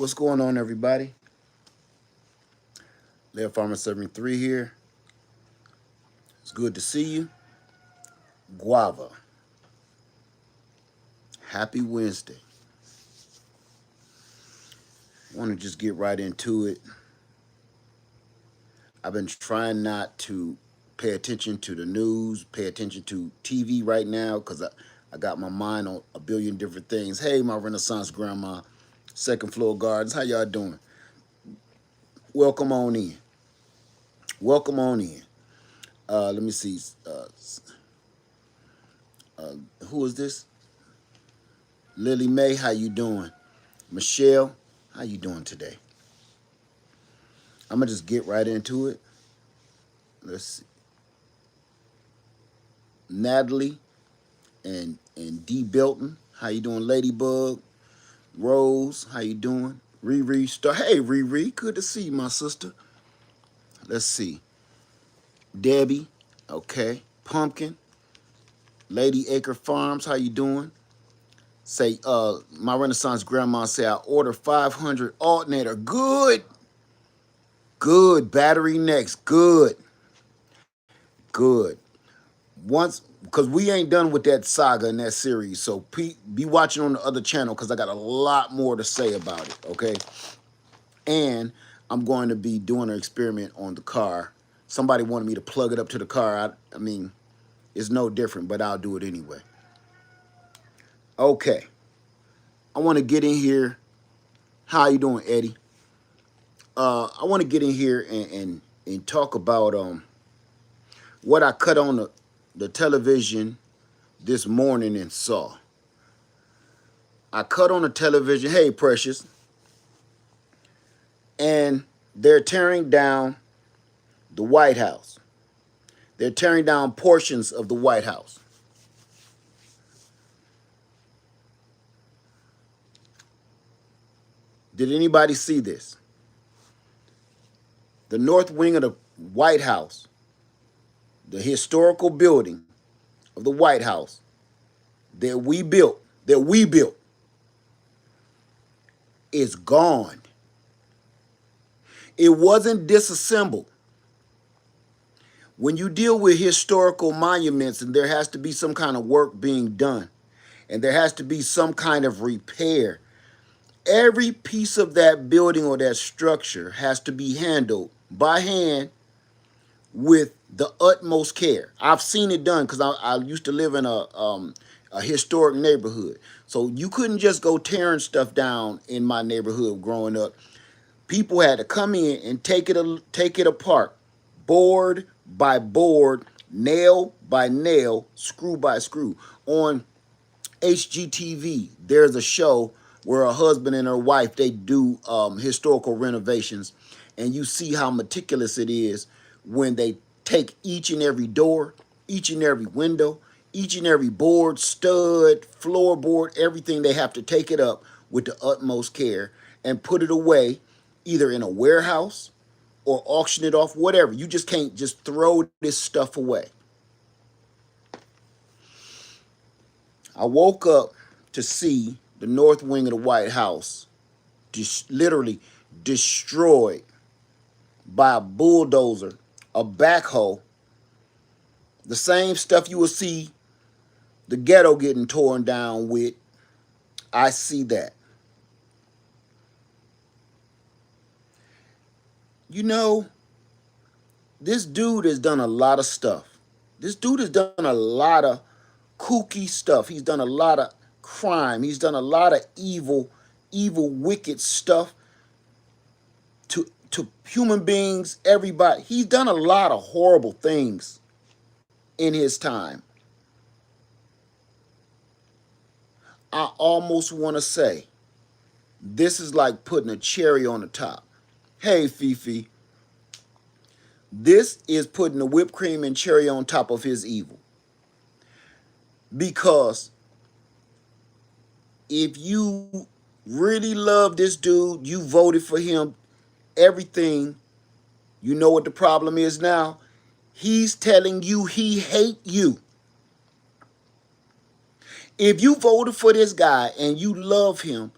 What's going on, everybody? Left Farmer 73 here. It's good to see you. Guava. Happy Wednesday. I want to just get right into it. I've been trying not to pay attention to the news, pay attention to TV right now because I got my mind on a billion different things. Hey, my Renaissance grandma, second floor gardens. How y'all doing? Welcome on in. Welcome on in. Let me see. Who is this? Lily Mae, how you doing? Michelle, how you doing today? I'm gonna just get right into it. Let's see. Natalie and D Belton, how you doing? Ladybug, Rose, how you doing? Riri Star, hey Riri, good to see you, my sister. Let's see. Debbie, okay. Pumpkin, Lady Acre Farms, how you doing? Say, my Renaissance grandma say I order 500 alternator. Good, good. Battery next, good, good. Once, because we ain't done with that saga and that series, so be watching on the other channel because I got a lot more to say about it, okay? And I'm going to be doing an experiment on the car. Somebody wanted me to plug it up to the car. I mean, it's no different, but I'll do it anyway. Okay, I want to get in here. How you doing, Eddie? I want to get in here and talk about what I cut on the television this morning and saw. I cut on the television, hey Precious, and they're tearing down the White House. They're tearing down portions of the White House. Did anybody see this? The north wing of the White House, the historical building of the White House that we built, is gone. It wasn't disassembled. When you deal with historical monuments and there has to be some kind of work being done and there has to be some kind of repair, every piece of that building or that structure has to be handled by hand with the utmost care. I've seen it done because I used to live in a historic neighborhood. So you couldn't just go tearing stuff down in my neighborhood growing up. People had to come in and take it apart, board by board, nail by nail, screw by screw. On HGTV, there's a show where a husband and her wife, they do historical renovations, and you see how meticulous it is when they take each and every door, each and every window, each and every board, stud, floorboard, everything. They have to take it up with the utmost care and put it away either in a warehouse or auction it off, whatever. You just can't just throw this stuff away. I woke up to see the north wing of the White House literally destroyed by a bulldozer, a backhoe, the same stuff you will see the ghetto getting torn down with. I see that. You know, this dude has done a lot of stuff. This dude has done a lot of kooky stuff. He's done a lot of crime. He's done a lot of evil, wicked stuff to human beings, everybody. He's done a lot of horrible things in his time. I almost want to say this is like putting a cherry on the top. Hey, Fifi, this is putting the whipped cream and cherry on top of his evil. Because if you really love this dude, you voted for him, everything, you know what the problem is now? He's telling you he hate you. If you voted for this guy and you love him,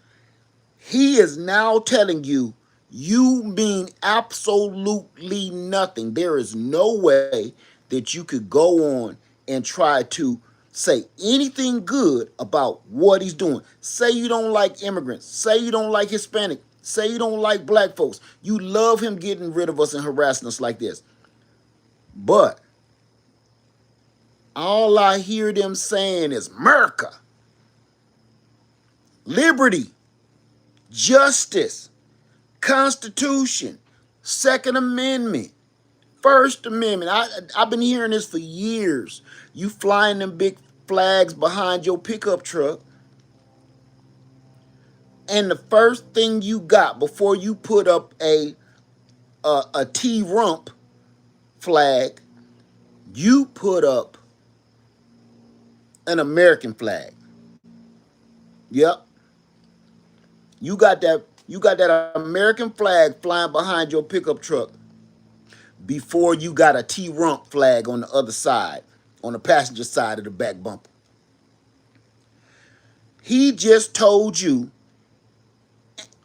He is now telling you, you mean absolutely nothing. There is no way that you could go on and try to say anything good about what he's doing. Say you don't like immigrants. Say you don't like Hispanic. Say you don't like black folks. You love him getting rid of us and harassing us like this. But all I hear them saying is America, liberty, justice, Constitution, Second Amendment, First Amendment. I've been hearing this for years. You flying them big flags behind your pickup truck, and the first thing you got before you put up a T-rump flag, you put up an American flag. Yep. You got that American flag flying behind your pickup truck before you got a T-rump flag on the other side, on the passenger side of the back bumper. He just told you,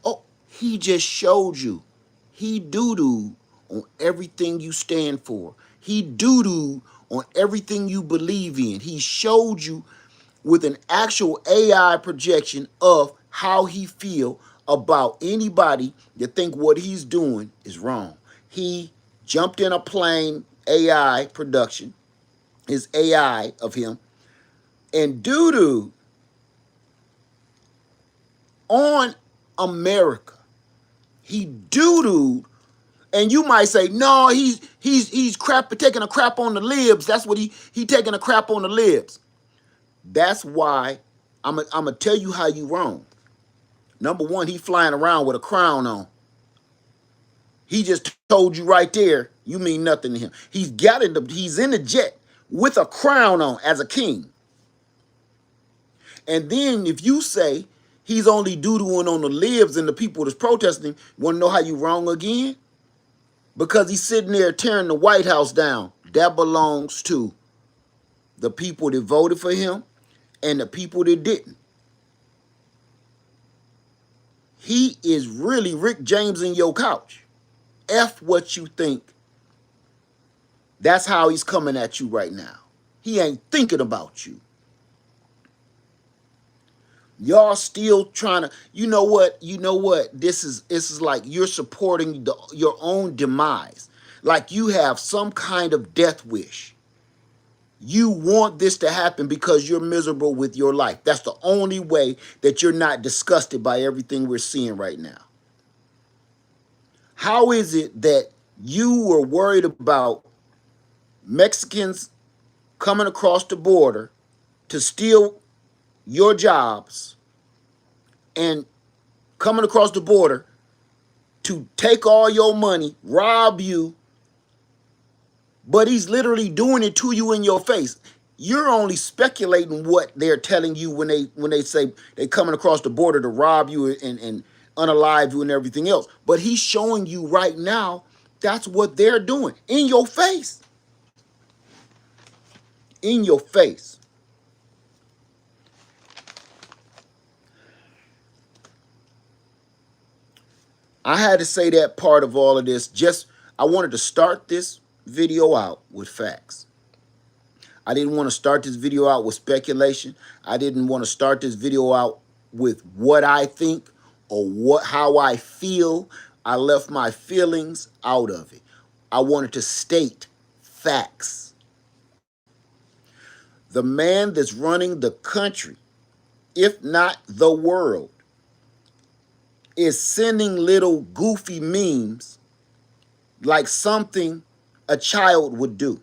oh, he just showed you. He doo-dooed on everything you stand for. He doo-dooed on everything you believe in. He showed you with an actual AI projection of how he feel about anybody that think what he's doing is wrong. He jumped in a plane, AI production, his AI of him, and doo-doo on America. He doo-dooed, and you might say, no, he's crap, taking a crap on the libs. That's what he taking a crap on the libs. That's why I'm gonna tell you how you wrong. Number one, he flying around with a crown on. He just told you right there, you mean nothing to him. He's in the jet with a crown on as a king. And then if you say he's only doo-dooing on the libs and the people that's protesting, want to know how you wrong again? Because he's sitting there tearing the White House down. That belongs to the people that voted for him and the people that didn't. He is really Rick James in your couch. F what you think. That's how he's coming at you right now. He ain't thinking about you. Y'all still trying to, you know what? This is like you're supporting your own demise. Like you have some kind of death wish. You want this to happen because you're miserable with your life. That's the only way that you're not disgusted by everything we're seeing right now. How is it that you were worried about Mexicans coming across the border to steal your jobs and coming across the border to take all your money, rob you, but he's literally doing it to you in your face? You're only speculating what they're telling you when they say they coming across the border to rob you and unalive you and everything else. But he's showing you right now that's what they're doing in your face. In your face. I had to say that part of all of this. I wanted to start this video out with facts. I didn't want to start this video out with speculation. I didn't want to start this video out with what I think or how I feel. I left my feelings out of it. I wanted to state facts. The man that's running the country, if not the world, is sending little goofy memes like something a child would do.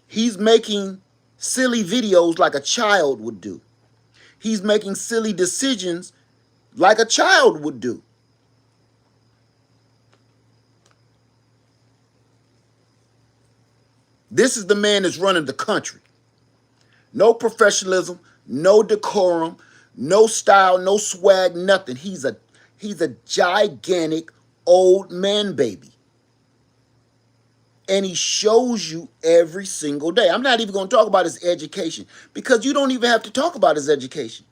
He's making silly videos like a child would do. He's making silly decisions like a child would do. This is the man that's running the country. No professionalism, no decorum, no style, no swag, nothing. He's a gigantic old man baby. And he shows you every single day. I'm not even going to talk about his education because you don't even have to talk about his education.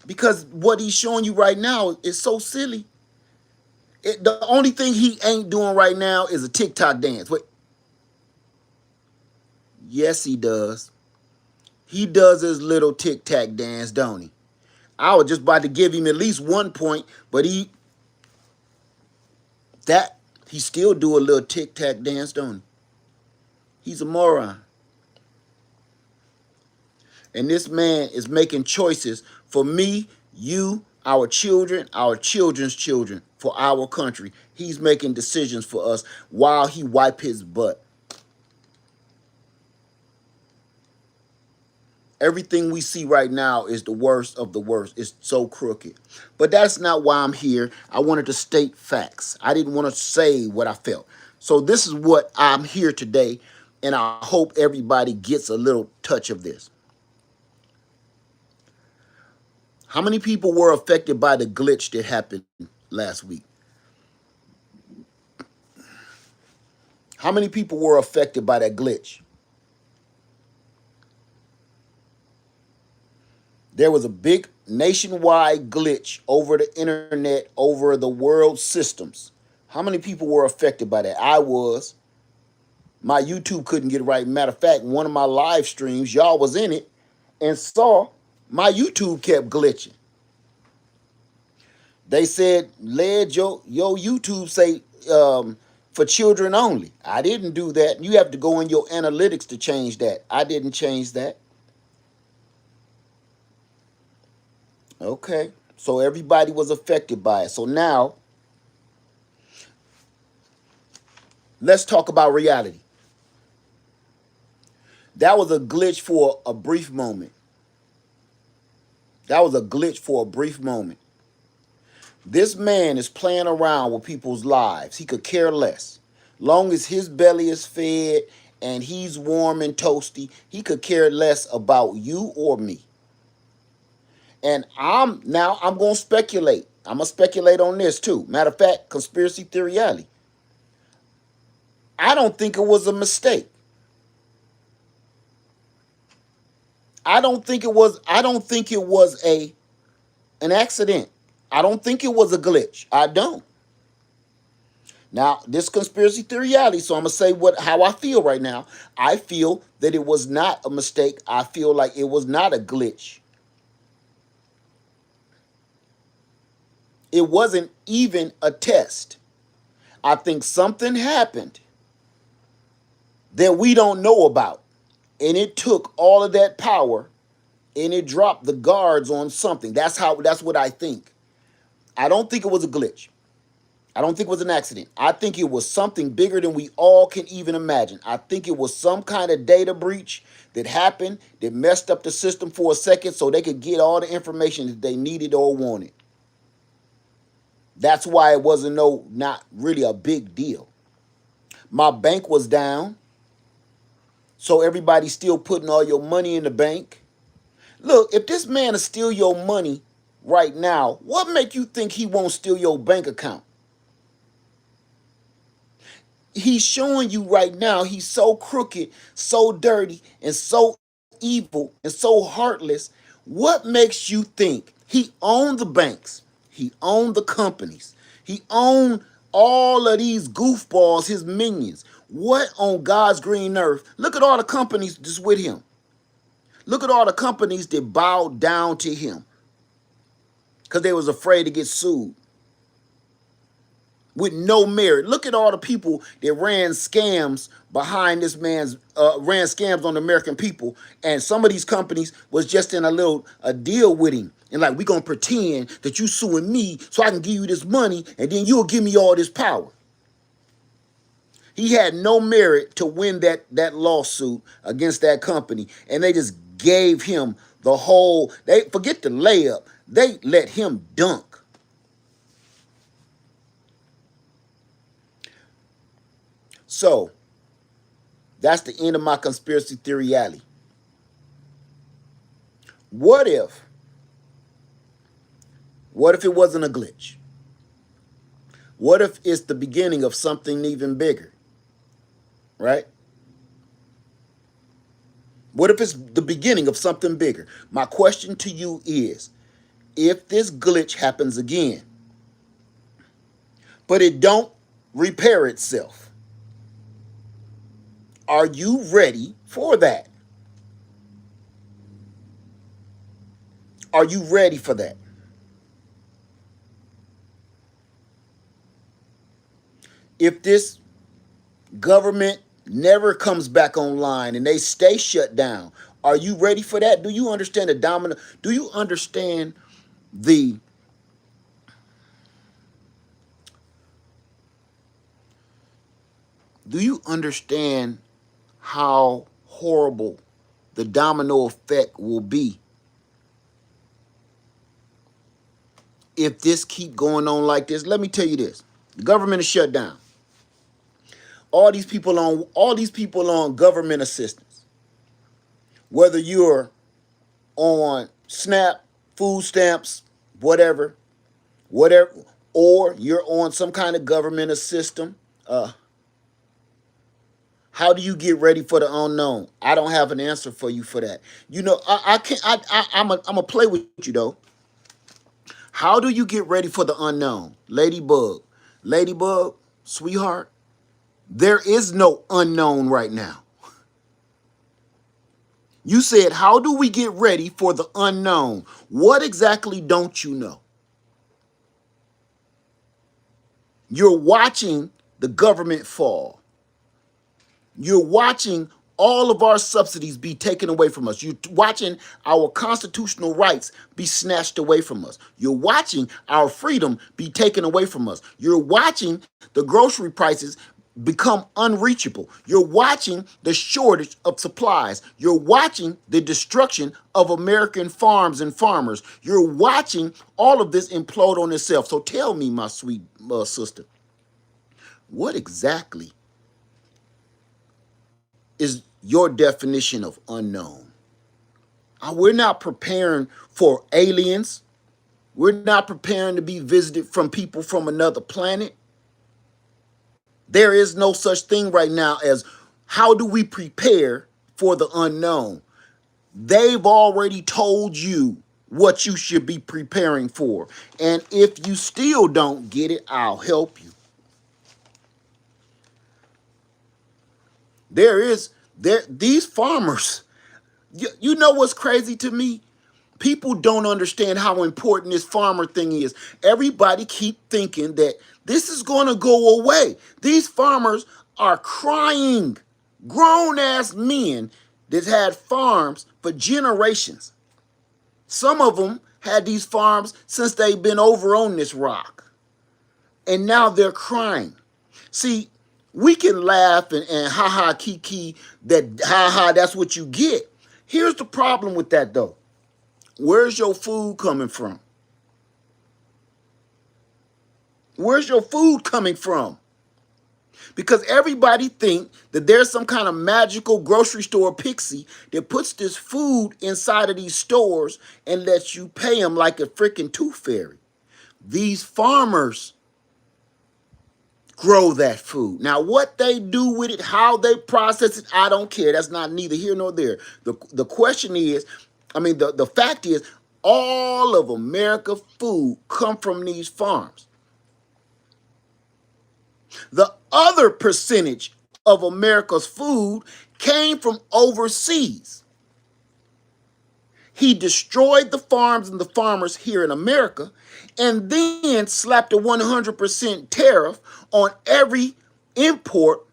Because what he's showing you right now is so silly. The only thing he ain't doing right now is a TikTok dance. Wait. Yes, he does. He does his little tic-tac dance, don't he? I was just about to give him at least 1 point, but he still do a little tic-tac dance, don't he? He's a moron. And this man is making choices for me, you, our children, our children's children, for our country. He's making decisions for us while he wipe his butt. Everything we see right now is the worst of the worst. It's so crooked. But that's not why I'm here. I wanted to state facts. I didn't want to say what I felt. So this is what I'm here today, and I hope everybody gets a little touch of this. How many people were affected by the glitch that happened last week? How many people were affected by that glitch? There was a big nationwide glitch over the internet, over the world systems. How many people were affected by that? I was. My YouTube couldn't get it right. Matter of fact, one of my live streams, y'all was in it and saw my YouTube kept glitching. They said, Led, your YouTube say for children only. I didn't do that. You have to go in your analytics to change that. I didn't change that. Okay. So everybody was affected by it. So now, let's talk about reality. That was a glitch for a brief moment. That was a glitch for a brief moment. This man is playing around with people's lives. He could care less. Long as his belly is fed and he's warm and toasty, he could care less about you or me. And I'm going to speculate. I'm going to speculate on this too. Matter of fact, conspiracy theory alley. I don't think it was a mistake. I don't think it was an accident. I don't think it was a glitch. I don't. Now, this conspiracy theory alley, so I'm going to say how I feel right now. I feel that it was not a mistake. I feel like it was not a glitch. It wasn't even a test. I think something happened that we don't know about. And it took all of that power and it dropped the guards on something. That's what I think. I don't think it was a glitch. I don't think it was an accident. I think it was something bigger than we all can even imagine. I think it was some kind of data breach that happened that messed up the system for a second so they could get all the information that they needed or wanted. That's why it wasn't not really a big deal. My bank was down, so everybody's still putting all your money in the bank. Look, if this man will steal your money right now, what make you think he won't steal your bank account? He's showing you right now he's so crooked, so dirty, and so evil, and so heartless. What makes you think he owned the banks? He owned the companies. He owned all of these goofballs, his minions. What on God's green earth? Look at all the companies just with him. Look at all the companies that bowed down to him because they was afraid to get sued with no merit. Look at all the people that ran scams behind this man's, ran scams on the American people. And some of these companies was just in a deal with him. And like, we going to pretend that you suing me so I can give you this money and then you'll give me all this power. He had no merit to win that lawsuit against that company. And they just gave him the whole, they forget the layup. They let him dunk. So, that's the end of my conspiracy theory alley. What if it wasn't a glitch? What if it's the beginning of something even bigger, right? What if it's the beginning of something bigger? My question to you is, if this glitch happens again, but it don't repair itself, are you ready for that? Are you ready for that? If this government never comes back online and they stay shut down, are you ready for that? Do you understand the domino? Do you understand the do you understand how horrible the domino effect will be if this keep going on like this? Let me tell you this. The government is shut down. All these people on government assistance. Whether you're on SNAP, food stamps, whatever, whatever, or you're on some kind of government system, how do you get ready for the unknown? I don't have an answer for you for that. You know, I can't. I'm a play with you though. How do you get ready for the unknown, Ladybug? Ladybug, sweetheart, there is no unknown right now. You said, how do we get ready for the unknown? What exactly don't you know? You're watching the government fall. You're watching all of our subsidies be taken away from us. You're watching our constitutional rights be snatched away from us. You're watching our freedom be taken away from us. You're watching the grocery prices become unreachable. You're watching the shortage of supplies. You're watching the destruction of American farms and farmers. You're watching all of this implode on itself. So tell me, my sweet sister, what exactly is your definition of unknown? We're not preparing for aliens. We're not preparing to be visited from people from another planet. There is no such thing right now as how do we prepare for the unknown? They've already told you what you should be preparing for. And if you still don't get it, I'll help you. These farmers, you know what's crazy to me? People don't understand how important this farmer thing is. Everybody keep thinking that this is going to go away. These farmers are crying. Grown ass men that had farms for generations. Some of them had these farms since they've been over on this rock. And now they're crying. See, we can laugh and ha ha kiki that ha ha that's what you get. Here's the problem with that though. Where's your food coming from? Where's your food coming from? Because everybody think that there's some kind of magical grocery store pixie that puts this food inside of these stores and lets you pay them like a freaking tooth fairy. These farmers grow that food. Now, what they do with it, how they process it, I don't care. That's not neither here nor there. The question is, the fact is, all of America's food come from these farms. The other percentage of America's food came from overseas. He destroyed the farms and the farmers here in America and then slapped a 100% tariff on every import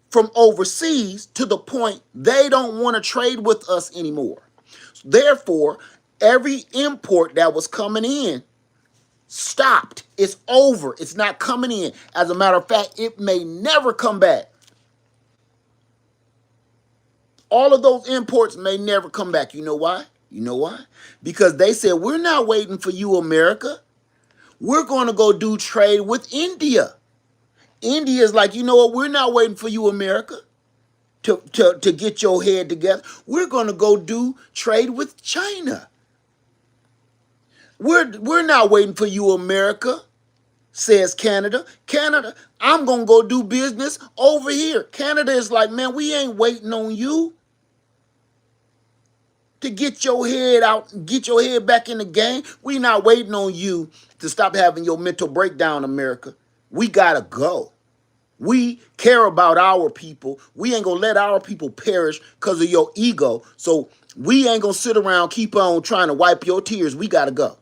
from overseas to the point they don't want to trade with us anymore. Therefore, every import that was coming in stopped. It's over. It's not coming in. As a matter of fact, it may never come back. All of those imports may never come back. You know why? You know why? Because they said, we're not waiting for you, America. We're going to go do trade with India. India is like, you know what? We're not waiting for you, America, to get your head together. We're going to go do trade with China. We're not waiting for you, America. says Canada. Canada, I'm going to go do business over here. Canada is like, man, we ain't waiting on you to get your head out and get your head back in the game. We not waiting on you to stop having your mental breakdown, America. We got to go. We care about our people. We ain't going to let our people perish because of your ego. So we ain't going to sit around, keep on trying to wipe your tears. We got to go.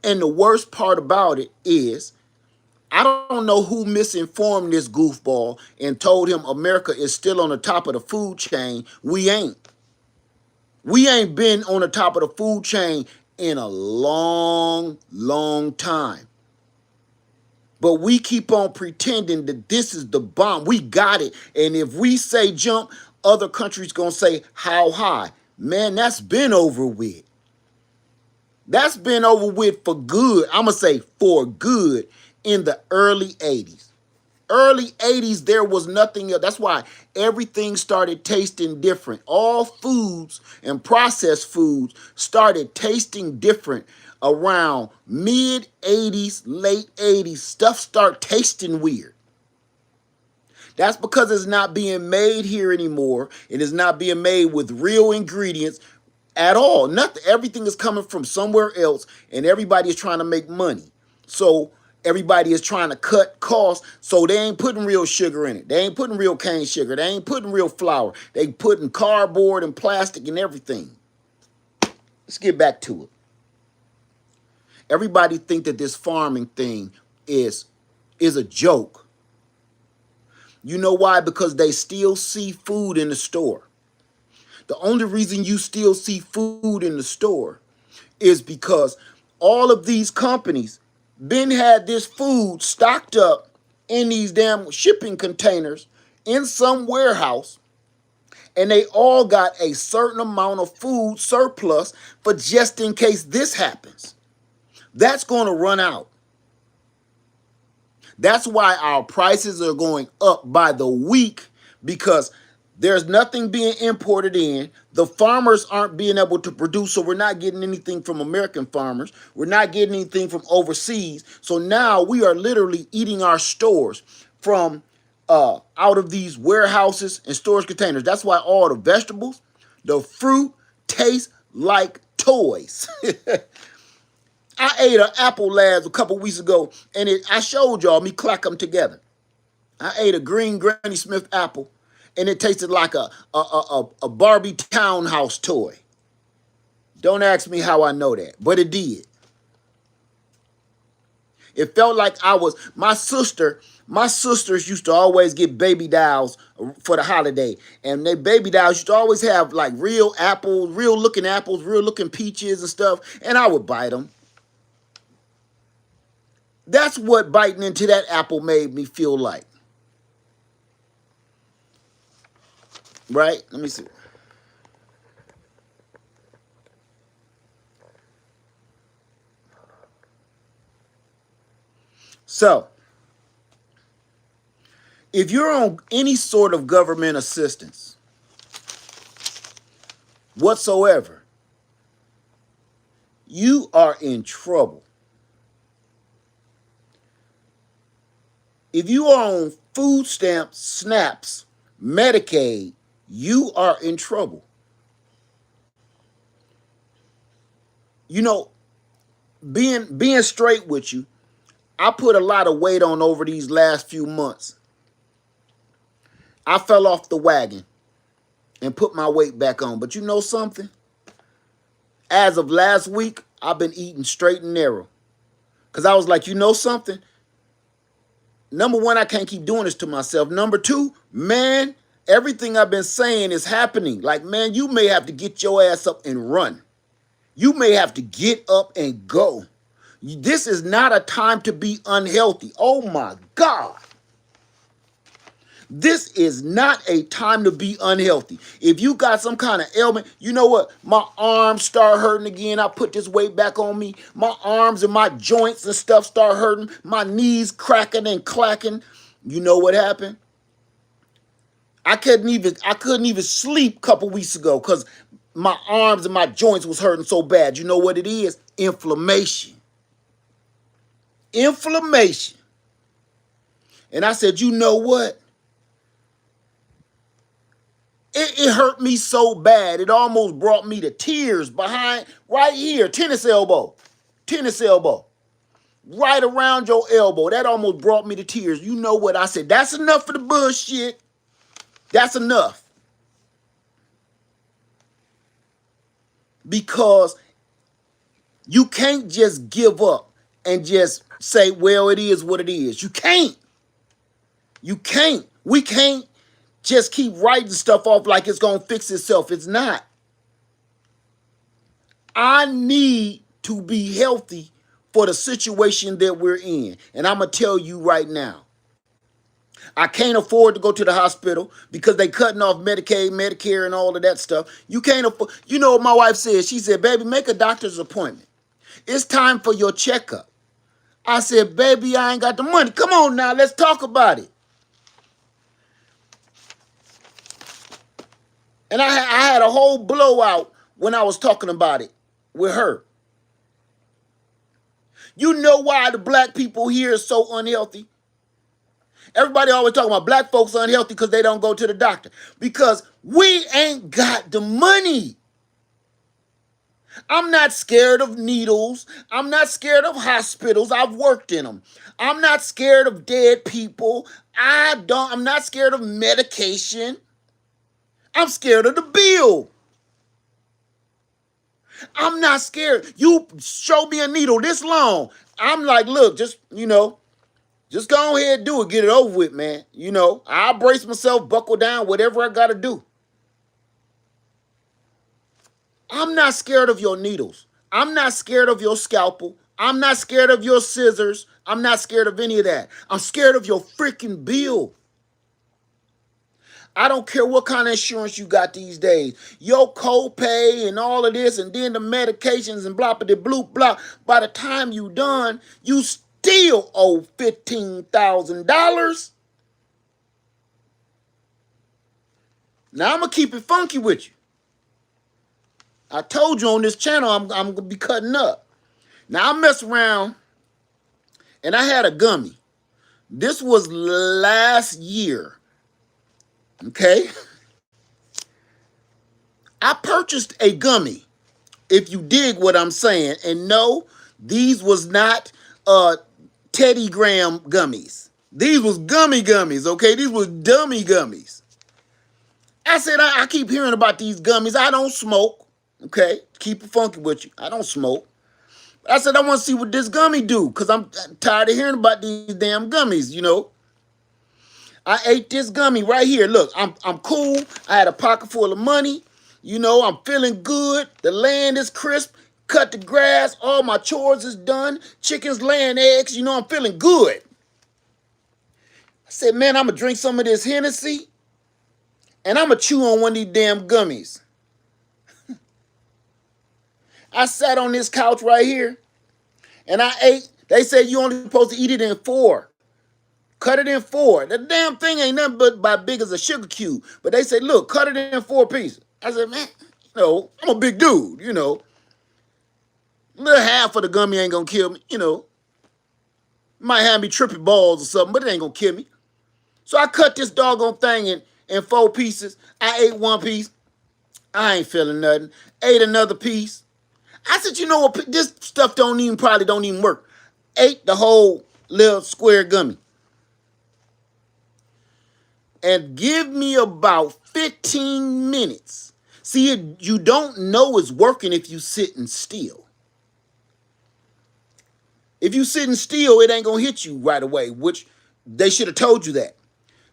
And the worst part about it is, I don't know who misinformed this goofball and told him America is still on the top of the food chain. We ain't. We ain't been on the top of the food chain in a long, long time. But we keep on pretending that this is the bomb. We got it. And if we say jump, other countries going to say how high. Man, that's been over with. That's been over with for good. I'm going to say for good in the early 80s. Early 80s, there was nothing else. That's why everything started tasting different. All foods and processed foods started tasting different around mid 80s, late 80s. Stuff start tasting weird. That's because it's not being made here anymore. It is not being made with real ingredients at all. Nothing. Everything is coming from somewhere else, and everybody is trying to make money. So everybody is trying to cut costs, so they ain't putting real sugar in it. They ain't putting real cane sugar. They ain't putting real flour. They putting cardboard and plastic and everything. Let's get back to it. Everybody think that this farming thing is a joke. You know why? Because they still see food in the store. The only reason you still see food in the store is because all of these companies been had this food stocked up in these damn shipping containers in some warehouse, and they all got a certain amount of food surplus for just in case this happens. That's going to run out. That's why our prices are going up by the week, because there's nothing being imported in. The farmers aren't being able to produce, so we're not getting anything from American farmers. We're not getting anything from overseas. So now we are literally eating our stores from out of these warehouses and storage containers. That's why all the vegetables, the fruit taste like toys. I ate an apple last a couple weeks ago, and I showed y'all me clack them together. I ate a green Granny Smith apple, and it tasted like a Barbie townhouse toy. Don't ask me how I know that, but it did. It felt like my sisters used to always get baby dolls for the holiday. And they baby dolls used to always have like real apples, real looking peaches and stuff. And I would bite them. That's what biting into that apple made me feel like. Right? Let me see. So, if you're on any sort of government assistance whatsoever, you are in trouble. If you are on food stamps, SNAPs, Medicaid, you are in trouble. You know, being straight with you, I put a lot of weight on over these last few months. I fell off the wagon and put my weight back on. But you know something? As of last week, I've been eating straight and narrow. Because I was like, you know something? Number one, I can't keep doing this to myself. Number two, man, everything I've been saying is happening. Like, man, you may have to get your ass up and run. You may have to get up and go. This is not a time to be unhealthy. Oh my God. This is not a time to be unhealthy. If you got some kind of ailment, you know what? My arms start hurting again. I put this weight back on me. My arms and my joints and stuff start hurting. My knees cracking and clacking. You know what happened? I couldn't even sleep a couple weeks ago because my arms and my joints was hurting so bad. You know what it is? Inflammation. inflammation. And I said, you know what? It hurt me so bad. It almost brought me to tears behind, right here, tennis elbow. Tennis elbow. Right around your elbow. That almost brought me to tears. You know what? I said, that's enough for the bullshit. That's enough. Because you can't just give up and just say, well, it is what it is. You can't. You can't. We can't just keep writing stuff off like it's going to fix itself. It's not. I need to be healthy for the situation that we're in. And I'm going to tell you right now, I can't afford to go to the hospital because they cutting off Medicaid, Medicare, and all of that stuff. You can't afford. You know what my wife said? She said, baby, make a doctor's appointment. It's time for your checkup. I said, baby, I ain't got the money. Come on now, let's talk about it. And I had a whole blowout when I was talking about it with her. You know why the black people here are so unhealthy? Everybody always talking about black folks are unhealthy because they don't go to the doctor. Because we ain't got the money. I'm not scared of needles. I'm not scared of hospitals. I've worked in them. I'm not scared of dead people. I'm not scared of medication. I'm scared of the bill. I'm not scared. You show me a needle this long. I'm like, look, just go ahead and do it. Get it over with, man. I'll brace myself, buckle down, whatever I got to do. I'm not scared of your needles. I'm not scared of your scalpel. I'm not scared of your scissors. I'm not scared of any of that. I'm scared of your freaking bill. I don't care what kind of insurance you got these days. Your copay and all of this, and then the medications and blah, blah, blah, blah. By the time you done, you still owe $15,000. Now, I'm going to keep it funky with you. I told you on this channel I'm going to be cutting up. Now, I mess around, and I had a gummy. This was last year. Okay? I purchased a gummy, if you dig what I'm saying. And no, these was not Teddy Graham gummies. These was gummies, okay? These was dummy gummies. I said, I keep hearing about these gummies. I don't smoke, okay? Keep it funky with you. I don't smoke. I said, I want to see what this gummy do, because I'm tired of hearing about these damn gummies, I ate this gummy right here. Look, I'm cool. I had a pocket full of money. I'm feeling good. The land is crisp. Cut the grass. All my chores is done. Chickens laying eggs. I'm feeling good. I said, man, I'm going to drink some of this Hennessy, and I'm going to chew on one of these damn gummies. I sat on this couch right here, and I ate. They said you only supposed to eat it in 4. Cut it in 4. The damn thing ain't nothing but about big as a sugar cube. But they say, look, cut it in 4 pieces. I said, man, I'm a big dude, little half of the gummy ain't gonna kill me, Might have me tripping balls or something, but it ain't gonna kill me. So I cut this doggone thing in 4 pieces. I ate 1 piece. I ain't feeling nothing. Ate another piece. I said, you know what? This stuff probably don't even work. Ate the whole little square gummy. And give me about 15 minutes. See, you don't know it's working if you sitting still. If you sitting still, it ain't going to hit you right away, which they should have told you that.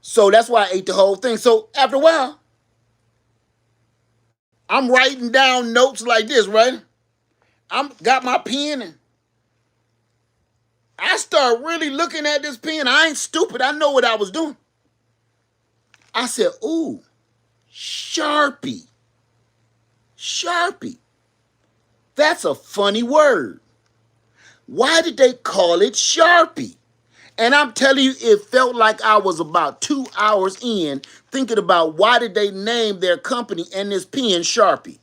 So that's why I ate the whole thing. So after a while, I'm writing down notes like this, right? I'm got my pen, and I start really looking at this pen. I ain't stupid. I know what I was doing. I said, ooh, Sharpie. Sharpie. That's a funny word. Why did they call it Sharpie? And I'm telling you, it felt like I was about 2 hours in thinking about why did they name their company and this pen Sharpie?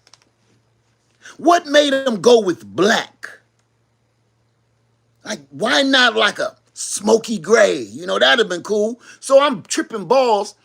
What made them go with black? Like, why not like a smoky gray? You know, that'd have been cool. So I'm tripping balls,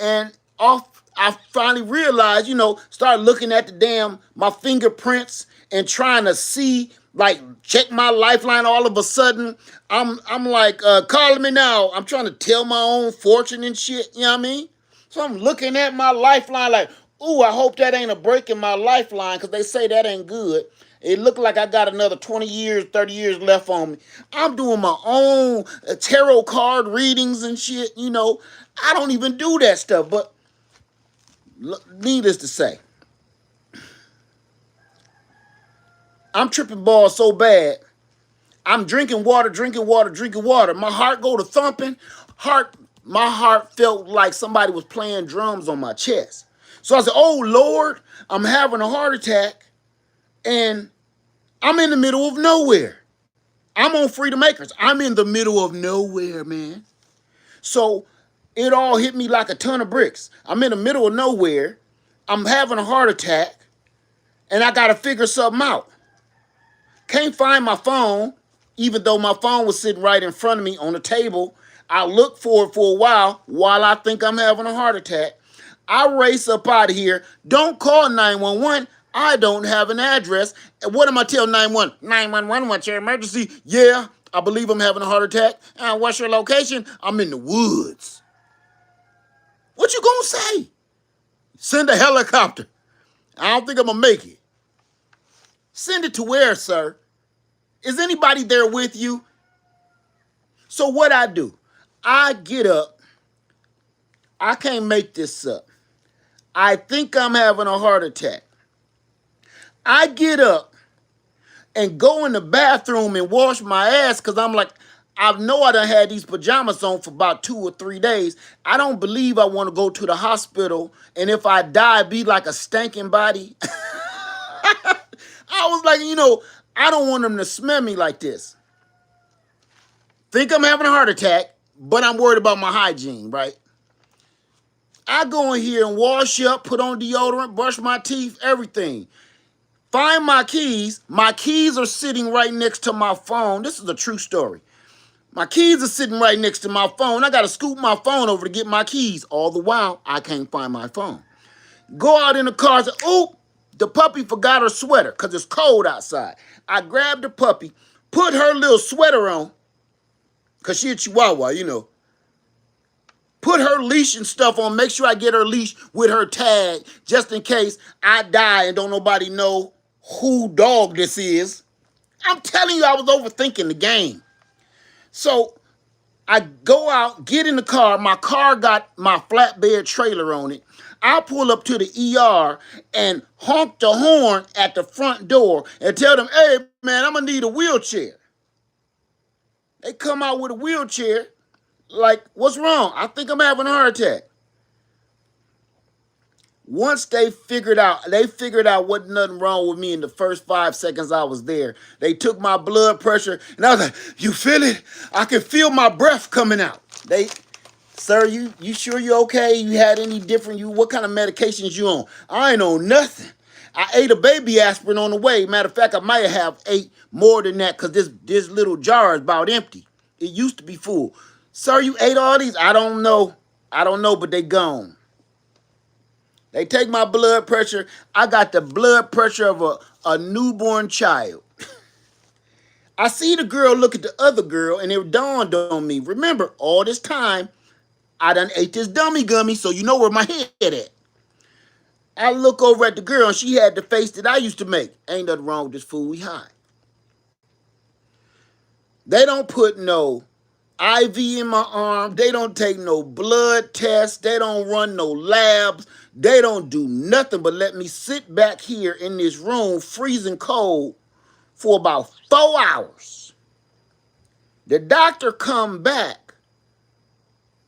and off I finally realized, start looking at the damn my fingerprints and trying to see, like, check my lifeline. All of a sudden, I'm like, calling me now. I'm trying to tell my own fortune and shit. You know what I mean? So I'm looking at my lifeline like, ooh, I hope that ain't a break in my lifeline, because they say that ain't good. It looked like I got another 20 years, 30 years left on me. I'm doing my own tarot card readings and shit. I don't even do that stuff. But needless to say, I'm tripping balls so bad. I'm drinking water, drinking water, drinking water. My heart go to thumping. My heart felt like somebody was playing drums on my chest. So I said, oh, Lord, I'm having a heart attack, and I'm in the middle of nowhere. I'm on Freedom Acres. I'm in the middle of nowhere, man. So it all hit me like a ton of bricks. I'm in the middle of nowhere. I'm having a heart attack, and I got to figure something out. Can't find my phone, even though my phone was sitting right in front of me on the table. I looked for it for a while I think I'm having a heart attack. I race up out of here. Don't call 911. I don't have an address. And what am I telling 911? 911, what's your emergency? Yeah, I believe I'm having a heart attack. What's your location? I'm in the woods. What you gonna say? Send a helicopter. I don't think I'm gonna make it. Send it to where, sir? Is anybody there with you? So what I do, I get up. I can't make this up. I think I'm having a heart attack. I get up and go in the bathroom and wash my ass, because I'm like, I know I done had these pajamas on for about 2 or 3 days. I don't believe I want to go to the hospital, and if I die, be like a stinking body. I was like, I don't want them to smell me like this. Think I'm having a heart attack, but I'm worried about my hygiene, right? I go in here and wash up, put on deodorant, brush my teeth, everything. Find my keys. My keys are sitting right next to my phone. This is a true story. My keys are sitting right next to my phone. I got to scoop my phone over to get my keys. All the while, I can't find my phone. Go out in the car and say, oh, the puppy forgot her sweater because it's cold outside. I grabbed the puppy, put her little sweater on, because she a chihuahua, Put her leash and stuff on. Make sure I get her leash with her tag, just in case I die and don't nobody know who dog this is. I'm telling you, I was overthinking the game. So I go out, get in the car. My car got my flatbed trailer on it. I pull up to the ER and honk the horn at the front door and tell them, hey, man, I'm going to need a wheelchair. They come out with a wheelchair. Like, what's wrong? I think I'm having a heart attack. Once they figured out wasn't nothing wrong with me in the first 5 seconds I was there. They took my blood pressure, and I was like, you feel it? I can feel my breath coming out. Sir, you sure you okay? You had any different, what kind of medications you on? I ain't on nothing. I ate a baby aspirin on the way. Matter of fact, I might have ate more than that, because this little jar is about empty. It used to be full. Sir, you ate all these? I don't know, but they gone. They take my blood pressure. I got the blood pressure of a newborn child. I see the girl look at the other girl, and it dawned on me. Remember, all this time, I done ate this dummy gummy, so you know where my head at. I look over at the girl, and she had the face that I used to make. Ain't nothing wrong with this food, we high. They don't put no IV in my arm. They don't take no blood tests. They don't run no labs. They don't do nothing but let me sit back here in this room freezing cold for about 4 hours. The doctor come back.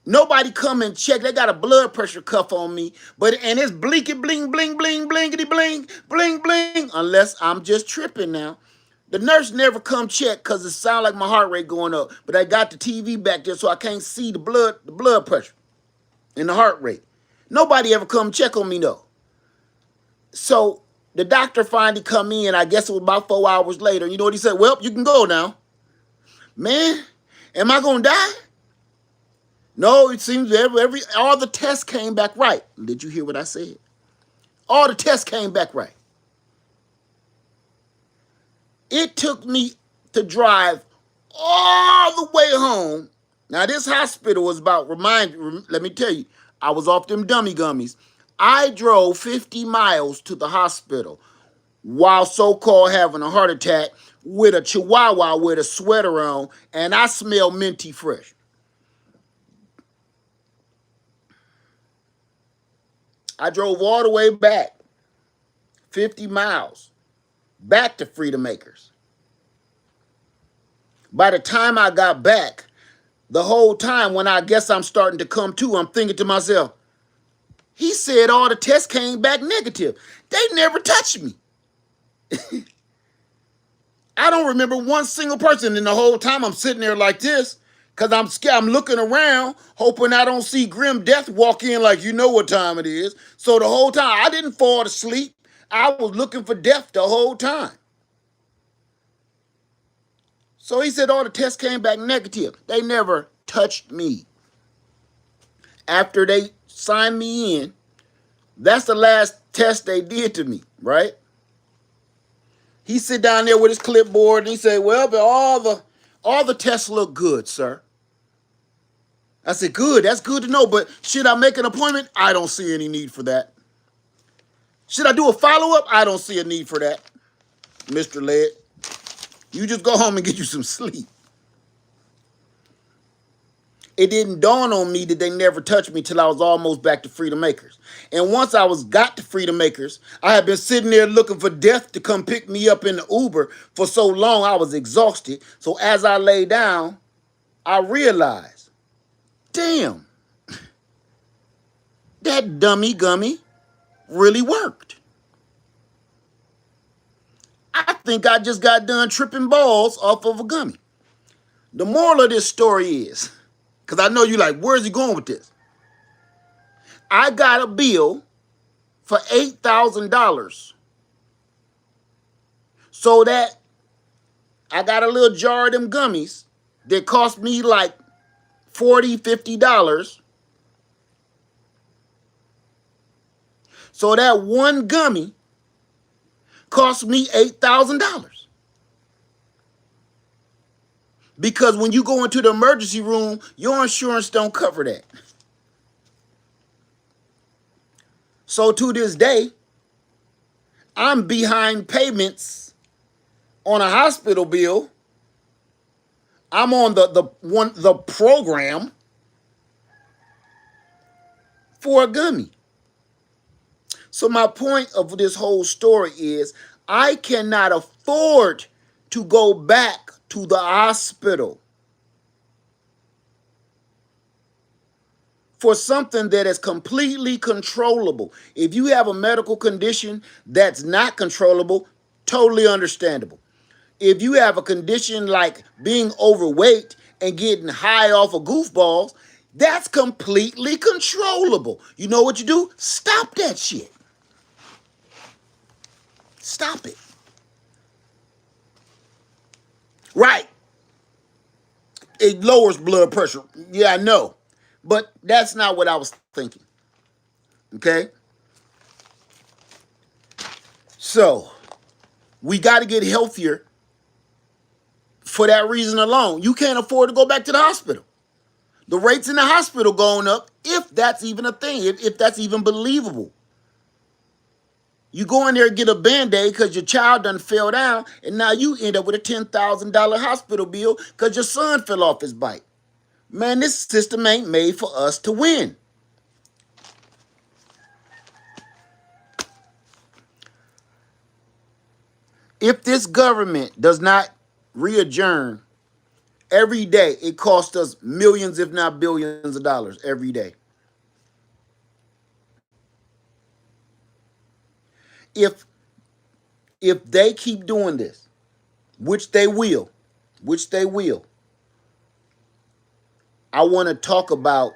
Nobody come and check. They got a blood pressure cuff on me, and it's blinky bling bling bling blinkety bling bling bling, unless I'm just tripping now. The nurse never come check because it sound like my heart rate going up, but I got the TV back there so I can't see the blood pressure and the heart rate. Nobody ever come check on me though. So the doctor finally come in. I guess it was about 4 hours later. You know what he said? Well, you can go now. Man, am I gonna die? No, it seems every all the tests came back right. Did you hear what I said? All the tests came back right. It took me to drive all the way home. Now this hospital was about let me tell you, I was off them dummy gummies. I drove 50 miles to the hospital while so-called having a heart attack with a chihuahua with a sweater on, and I smell minty fresh. I drove all the way back, 50 miles, back to Freedom Acres. By the time I got back, the whole time when I guess I'm starting to come to, I'm thinking to myself, he said all the tests came back negative. They never touched me. I don't remember one single person, and the whole time I'm sitting there like this because I'm scared. I'm looking around, hoping I don't see grim death walk in like you know what time it is. So the whole time I didn't fall asleep. I was looking for death the whole time. So he said all the tests came back negative. They never touched me. After they signed me in, that's the last test they did to me, right? He sit down there with his clipboard and he said, well, but all the tests look good, sir. I said, good, that's good to know, but should I make an appointment? I don't see any need for that. Should I do a follow-up? I don't see a need for that, Mr. Led. You just go home and get you some sleep. It didn't dawn on me that they never touched me till I was almost back to Freedom Acres. And once I got to Freedom Acres, I had been sitting there looking for death to come pick me up in the Uber for so long I was exhausted. So as I lay down, I realized, damn, that dummy gummy really worked. I think I just got done tripping balls off of a gummy. The moral of this story is, because I know you're like, where's he going with this? I got a bill for $8,000. So that I got a little jar of them gummies that cost me like $40, $50. So that one gummy cost me $8,000. Because when you go into the emergency room, your insurance don't cover that. So to this day, I'm behind payments on a hospital bill. I'm on the program for a gummy. So my point of this whole story is I cannot afford to go back to the hospital for something that is completely controllable. If you have a medical condition that's not controllable, totally understandable. If you have a condition like being overweight and getting high off of goofballs, that's completely controllable. You know what you do? Stop that shit. Stop it. Right. It lowers blood pressure. Yeah, I know. But that's not what I was thinking. Okay? So, we got to get healthier for that reason alone. You can't afford to go back to the hospital. The rates in the hospital going up, if that's even a thing, if that's even believable. You go in there and get a Band-Aid because your child done fell down, and now you end up with a $10,000 hospital bill because your son fell off his bike. Man, this system ain't made for us to win. If this government does not re-adjourn, every day it costs us millions, if not billions of dollars every day. If they keep doing this, which they will, I want to talk about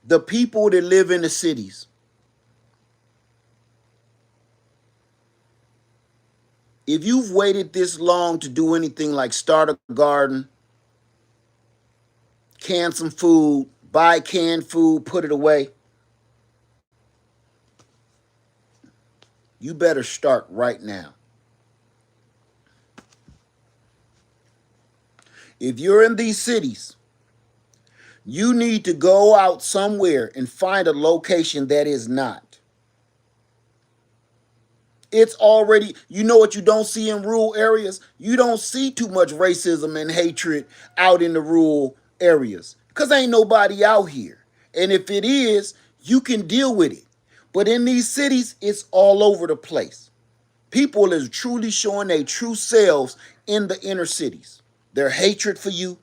the people that live in the cities. 。If you've waited this long to do anything like start a garden, can some food, buy canned food, put it away, you better start right now. If you're in these cities, you need to go out somewhere and find a location that is not. It's already, you know what you don't see in rural areas? You don't see too much racism and hatred out in the rural areas because ain't nobody out here. And if it is, you can deal with it. But in these cities, it's all over the place. People is truly showing their true selves in the inner cities. Their hatred for you,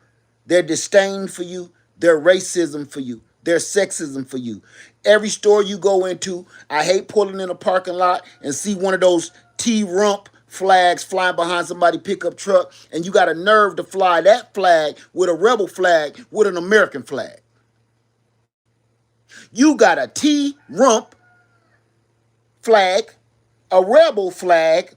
their disdain for you, their racism for you, their sexism for you. Every store you go into, I hate pulling in a parking lot and see one of those T-Rump flags flying behind somebody pickup truck, and you got a nerve to fly that flag with a rebel flag with an American flag. You got a T-Rump flag, a rebel flag,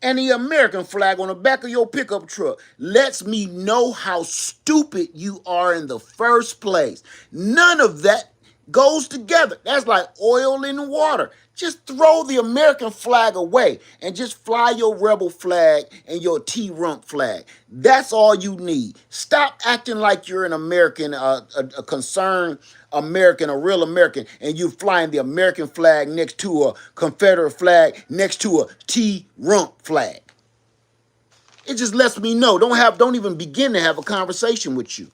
and the American flag on the back of your pickup truck lets me know how stupid you are in the first place. None of that goes together. That's like oil in water. Just throw the American flag away and just fly your rebel flag and your T-Rump flag. That's all you need. Stop acting like you're an American, a concerned American, a real American, and you flying the American flag next to a Confederate flag, next to a T-Rump flag. It just lets me know. Don't even begin to have a conversation with you.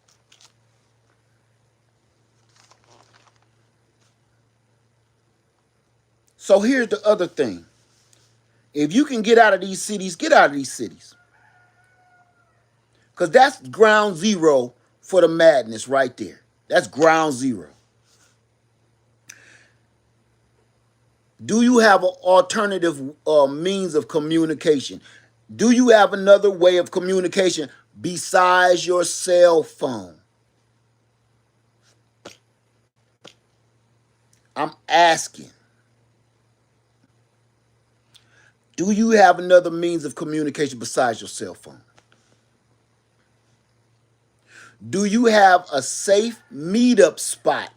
So here's the other thing. If you can get out of these cities, get out of these cities. Because that's ground zero for the madness right there. That's ground zero. Do you have an alternative means of communication? Do you have another way of communication besides your cell phone? I'm asking. Do you have another means of communication besides your cell phone? Do you have a safe meetup spot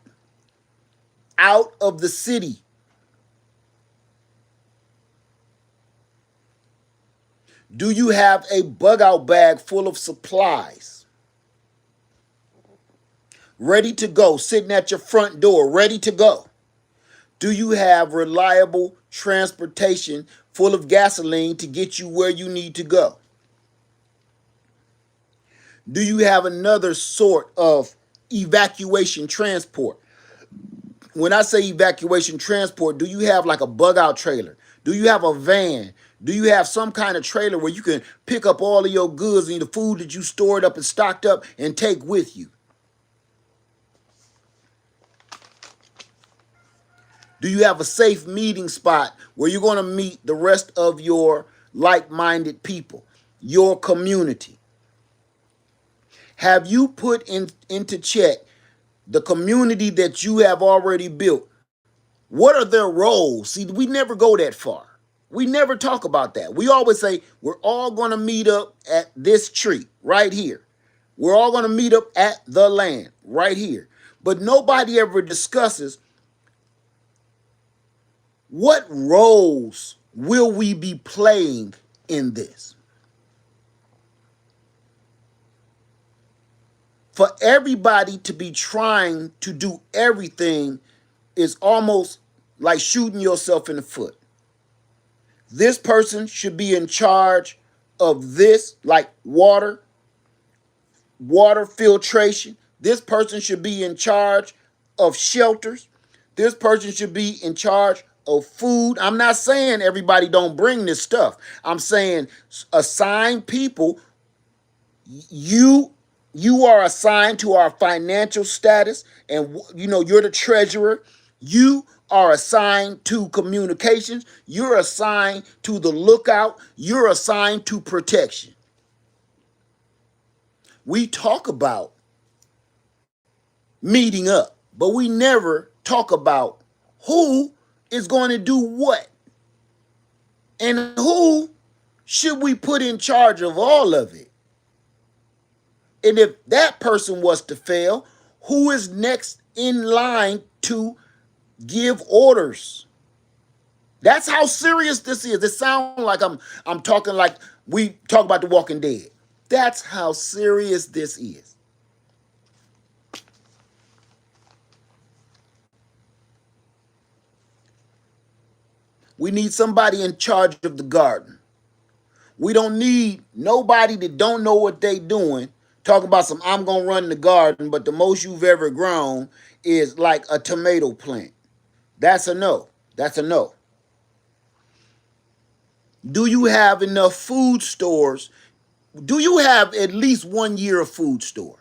out of the city? Do you have a bug out bag full of supplies? Ready to go, sitting at your front door, ready to go? Do you have reliable transportation full of gasoline to get you where you need to go? Do you have another sort of evacuation transport? When I say evacuation transport, do you have like a bug out trailer? Do you have a van? Do you have some kind of trailer where you can pick up all of your goods and the food that you stored up and stocked up and take with you? Do you have a safe meeting spot where you're going to meet the rest of your like-minded people, your community? Have you put into check the community that you have already built? What are their roles? See, we never go that far. We never talk about that. We always say we're all going to meet up at this tree right here. We're all going to meet up at the land right here. But nobody ever discusses what roles will we be playing in this. For everybody to be trying to do everything is almost like shooting yourself in the foot. This person should be in charge of this, like water filtration. This person should be in charge of shelters. This person should be in charge of food. I'm not saying everybody don't bring this stuff. I'm saying assign people. You are assigned to our financial status, and you're the treasurer. You are assigned to communications. You're assigned to the lookout. You're assigned to protection. We talk about meeting up, but we never talk about who is going to do what and who should we put in charge of all of it? And if that person was to fail, who is next in line to give orders? That's how serious this is. It sounds like I'm talking like we talk about The Walking Dead. That's how serious this is. We need somebody in charge of the garden. We don't need nobody that don't know what they doing talking about some I'm gonna run the garden, but the most you've ever grown is like a tomato plant. That's a no. That's a no. Do you have enough food stores? Do you have at least 1 year of food store?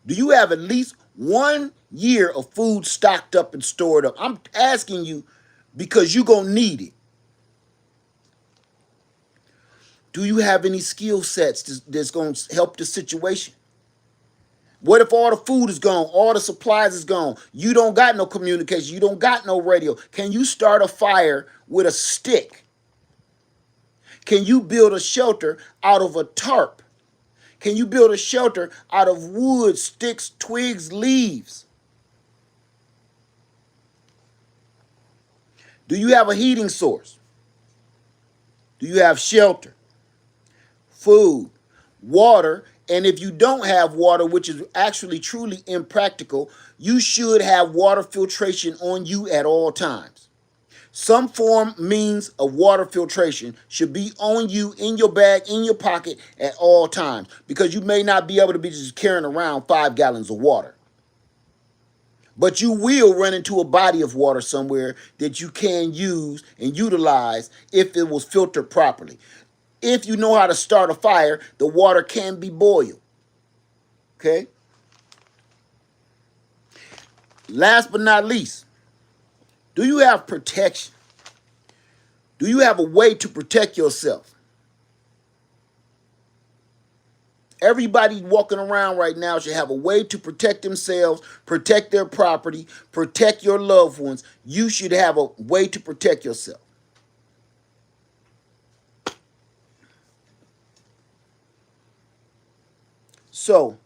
Do you have at least 1 year of food stocked up and stored up? I'm asking you because you're going to need it. Do you have any skill sets that's going to help the situation? What if all the food is gone, all the supplies is gone? You don't got no communication, you don't got no radio. Can you start a fire with a stick? Can you build a shelter out of a tarp? Can you build a shelter out of wood, sticks, twigs, leaves? Do you have a heating source? Do you have shelter, food, water? And if you don't have water, which is actually truly impractical, you should have water filtration on you at all times. Some form means of water filtration should be on you, in your bag, in your pocket at all times, because you may not be able to be just carrying around 5 gallons of water. But you will run into a body of water somewhere that you can use and utilize if it was filtered properly. If you know how to start a fire, the water can be boiled. Okay? Last but not least, do you have protection? Do you have a way to protect yourself? Everybody walking around right now should have a way to protect themselves, protect their property, protect your loved ones. You should have a way to protect yourself. So,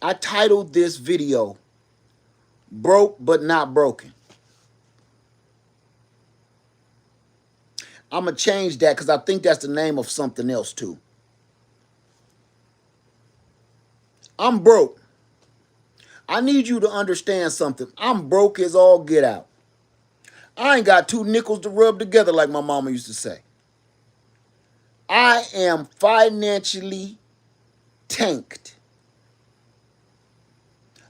I titled this video, Broke But Not Broken. I'm going to change that because I think that's the name of something else too. I'm broke. I need you to understand something. I'm broke as all get out. I ain't got 2 nickels to rub together like my mama used to say. I am financially tanked.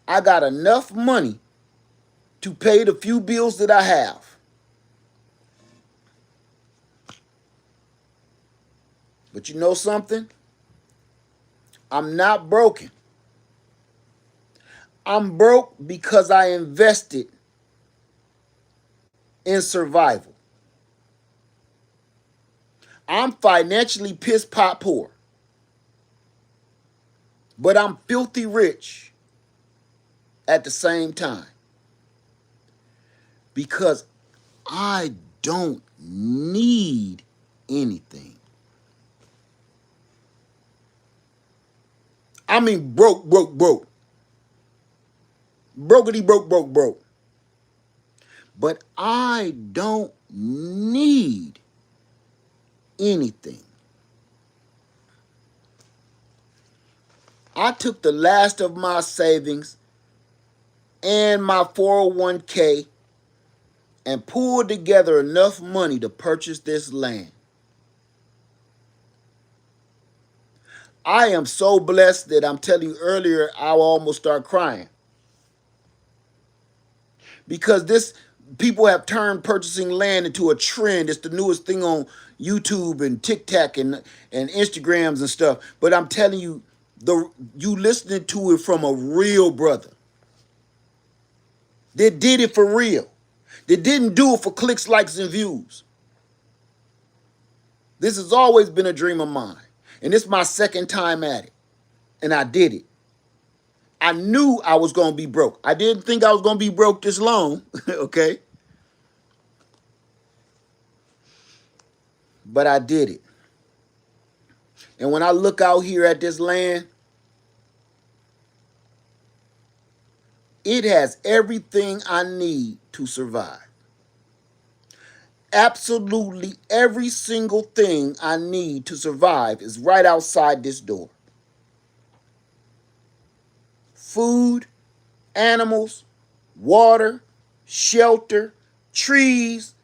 I got enough money to pay the few bills that I have. But you know something? I'm not broken. I'm broke because I invested in survival. I'm financially piss pot poor. But I'm filthy rich at the same time. Because I don't need anything. I mean broke. Brokety broke. But I don't need anything. I took the last of my savings and my 401k and pulled together enough money to purchase this land. I am so blessed that I'm telling you earlier, I'll almost start crying. Because people have turned purchasing land into a trend. It's the newest thing on YouTube and TikTok and Instagrams and stuff. But I'm telling you, you listening to it from a real brother that did it for real. That didn't do it for clicks, likes, and views. This has always been a dream of mine. And it's my second time at it. And I did it. I knew I was going to be broke. I didn't think I was going to be broke this long, okay? but I did it. And when I look out here at this land, it has everything I need to survive. Absolutely every single thing I need to survive is right outside this door. Food, animals, water, shelter, trees,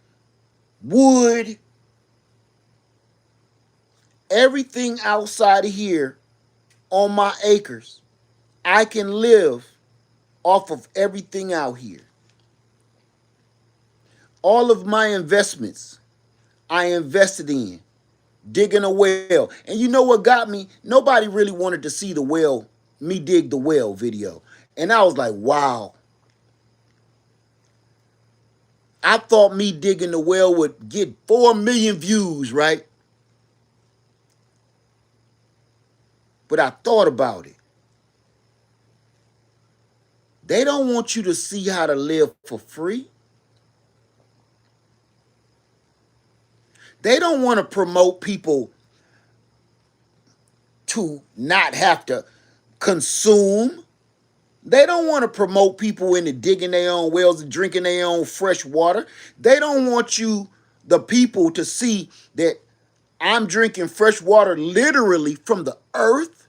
wood. Everything outside of here on my acres, I can live off of everything out here. All of my investments I invested in digging a well. And you know what got me? Nobody really wanted to see the well, me dig the well video. And I was like, wow. I thought me digging the well would get 4 million views, right? But I thought about it. They don't want you to see how to live for free. They don't want to promote people to not have to consume. They don't want to promote people into digging their own wells and drinking their own fresh water. They don't want you, the people, to see that I'm drinking fresh water literally from the earth,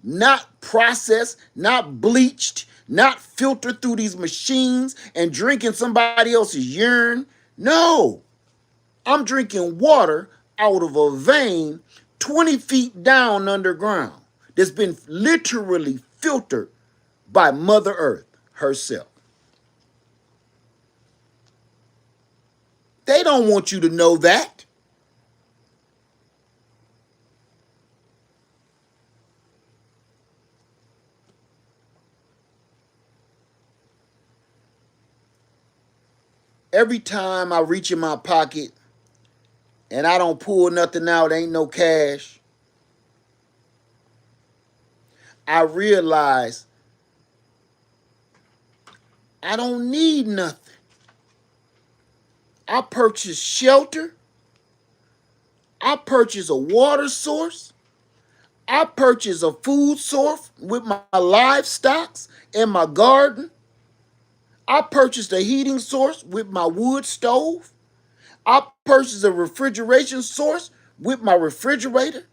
not processed, not bleached, not filtered through these machines and drinking somebody else's urine. No, I'm drinking water out of a vein 20 feet down underground that's been literally filtered by Mother Earth herself. They don't want you to know that. Every time I reach in my pocket and I don't pull nothing out, ain't no cash, I realize I don't need nothing. I purchase shelter. I purchase a water source. I purchase a food source with my livestock and my garden. I purchased a heating source with my wood stove. I purchased a refrigeration source with my refrigerator.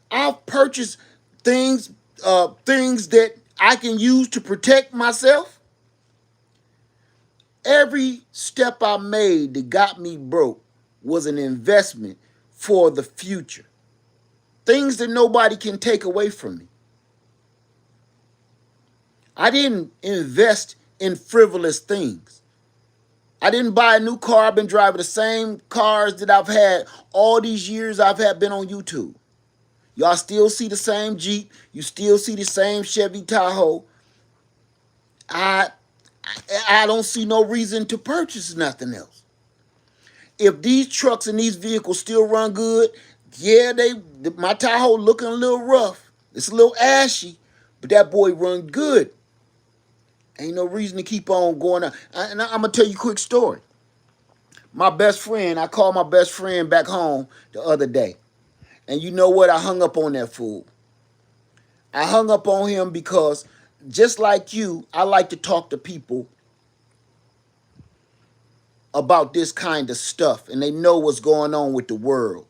I've purchased things, things that I can use to protect myself. Every step I made that got me broke was an investment for the future. Things that nobody can take away from me. I didn't invest in frivolous things. I didn't buy a new car. I've been driving the same cars that I've had all these years I've been on YouTube. Y'all still see the same Jeep. You still see the same Chevy Tahoe. I don't see no reason to purchase nothing else. If these trucks and these vehicles still run good, yeah, my Tahoe looking a little rough. It's a little ashy, but that boy run good. Ain't no reason to keep on going on. And I'm going to tell you a quick story. My best friend, I called my best friend back home the other day. And you know what? I hung up on that fool. I hung up on him because just like you, I like to talk to people about this kind of stuff. And they know what's going on with the world.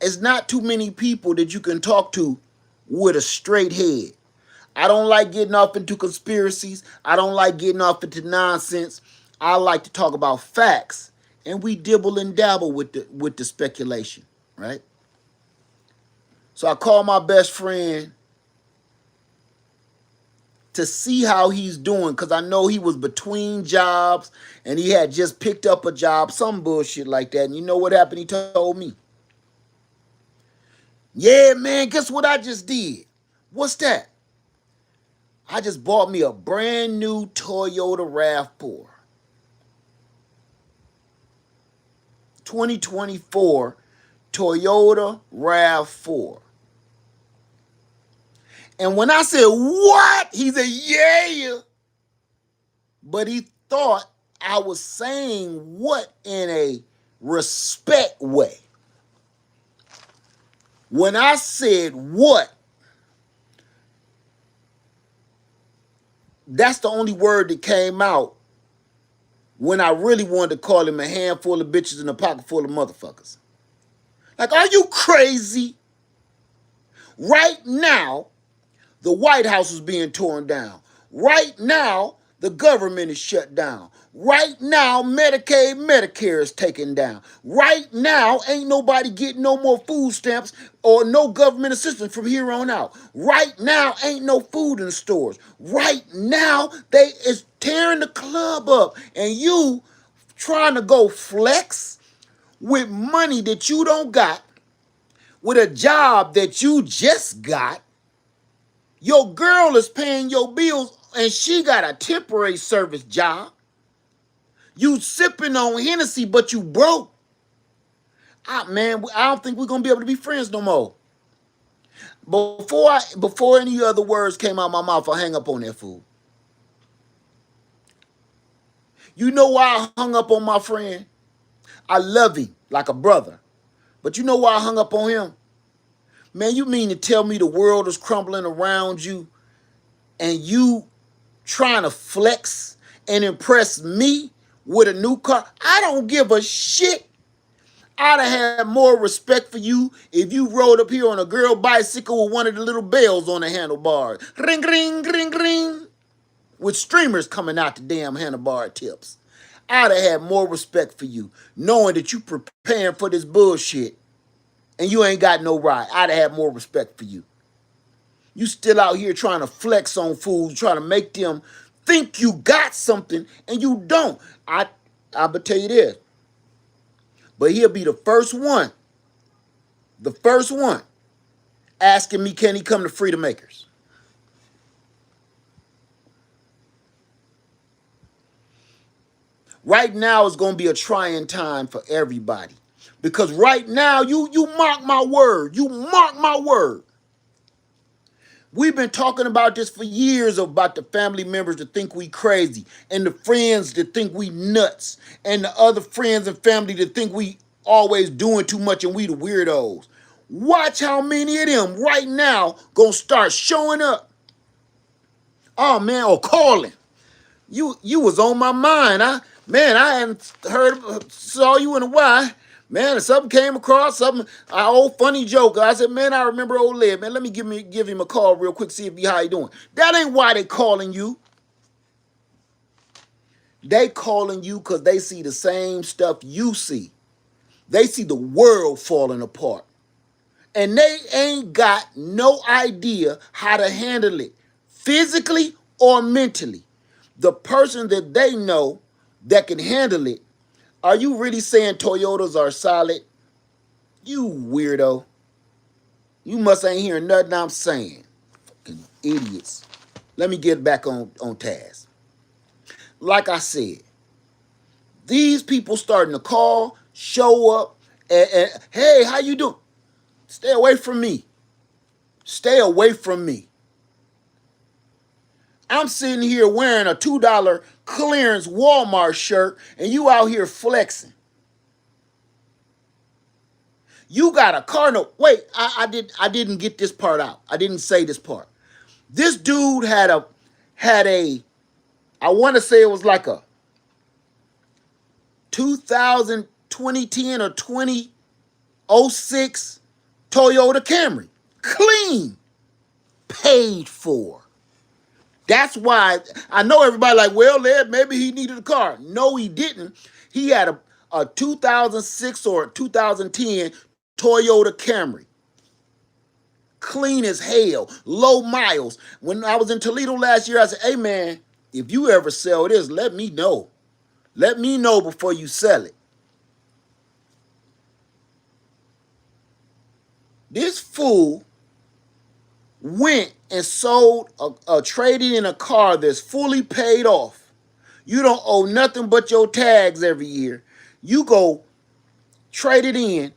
It's not too many people that you can talk to with a straight head. I don't like getting off into conspiracies. I don't like getting off into nonsense. I like to talk about facts, and we dibble and dabble with the speculation, right? So I called my best friend to see how he's doing, because I know he was between jobs and he had just picked up a job, some bullshit like that. And you know what happened? He told me, yeah, man, guess what I just did? What's that? I just bought me a brand new Toyota RAV4. 2024 Toyota RAV4. And when I said, what? He said, yeah. But he thought I was saying what in a respect way. When I said what, that's the only word that came out when I really wanted to call him a handful of bitches and a pocket full of motherfuckers. Like, are you crazy? Right now, the White House is being torn down. Right now, the government is shut down. Right now, Medicaid, Medicare is taken down. Right now, ain't nobody getting no more food stamps or no government assistance from here on out. Right now, ain't no food in the stores. Right now, they is tearing the club up. And you trying to go flex with money that you don't got, with a job that you just got. Your girl is paying your bills and she got a temporary service job. You sipping on Hennessy, but you broke. Man, I don't think we're gonna be able to be friends no more. Before any other words came out of my mouth, I hang up on that fool. You know why I hung up on my friend? I love him like a brother. But you know why I hung up on him? Man, you mean to tell me the world is crumbling around you and you trying to flex and impress me with a new car? I don't give a shit. I'd have had more respect for you if you rode up here on a girl bicycle with one of the little bells on the handlebar. Ring, ring, ring, ring. With streamers coming out the damn handlebar tips. I'd have had more respect for you, knowing that you preparing for this bullshit and you ain't got no ride. I'd have had more respect for you. You still out here trying to flex on fools, trying to make them think you got something and you don't. I'll tell you this. But he'll be the first one asking me, can he come to Freedom Makers? Right now is going to be a trying time for everybody. Because right now, you mark my word. You mark my word. We've been talking about this for years, about the family members that think we crazy and the friends that think we nuts and the other friends and family that think we always doing too much and we the weirdos. Watch how many of them right now gonna start showing up. Oh man, or calling. You was on my mind. I hadn't saw you in a while. Man, if something came across, an old funny joke. I said, man, I remember old Led. Man, let me give him a call real quick, see how he doing. That ain't why they calling you. They calling you because they see the same stuff you see. They see the world falling apart. And they ain't got no idea how to handle it, physically or mentally. The person that they know that can handle it, are you really saying Toyotas are solid? You weirdo. You must ain't hearing nothing I'm saying. Fucking idiots. Let me get back on task. Like I said, these people starting to call, show up, and hey, how you doing? Stay away from me. Stay away from me. I'm sitting here wearing a $2 clearance Walmart shirt and you out here flexing. You got a car note. Wait, I didn't get this part out. I didn't say this part. This dude had a I want to say it was like a 2010 or 2006 Toyota Camry. Clean. Paid for. That's why I know everybody like, well, Led, maybe he needed a car. No, he didn't. He had a 2006 or 2010 Toyota Camry. Clean as hell, low miles. When I was in Toledo last year, I said, hey, man, if you ever sell this, let me know. Let me know before you sell it. This fool went and sold traded in a car that's fully paid off. You don't owe nothing but your tags every year. You go trade it in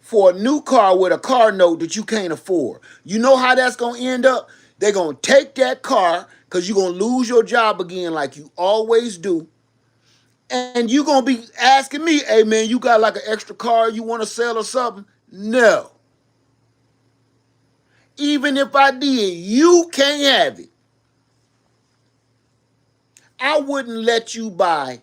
for a new car with a car note that you can't afford. You know how that's going to end up? They're going to take that car because you're going to lose your job again like you always do. And you gonna be asking me, hey man, you got like an extra car you want to sell or something? No. Even if I did, you can't have it. I wouldn't let you buy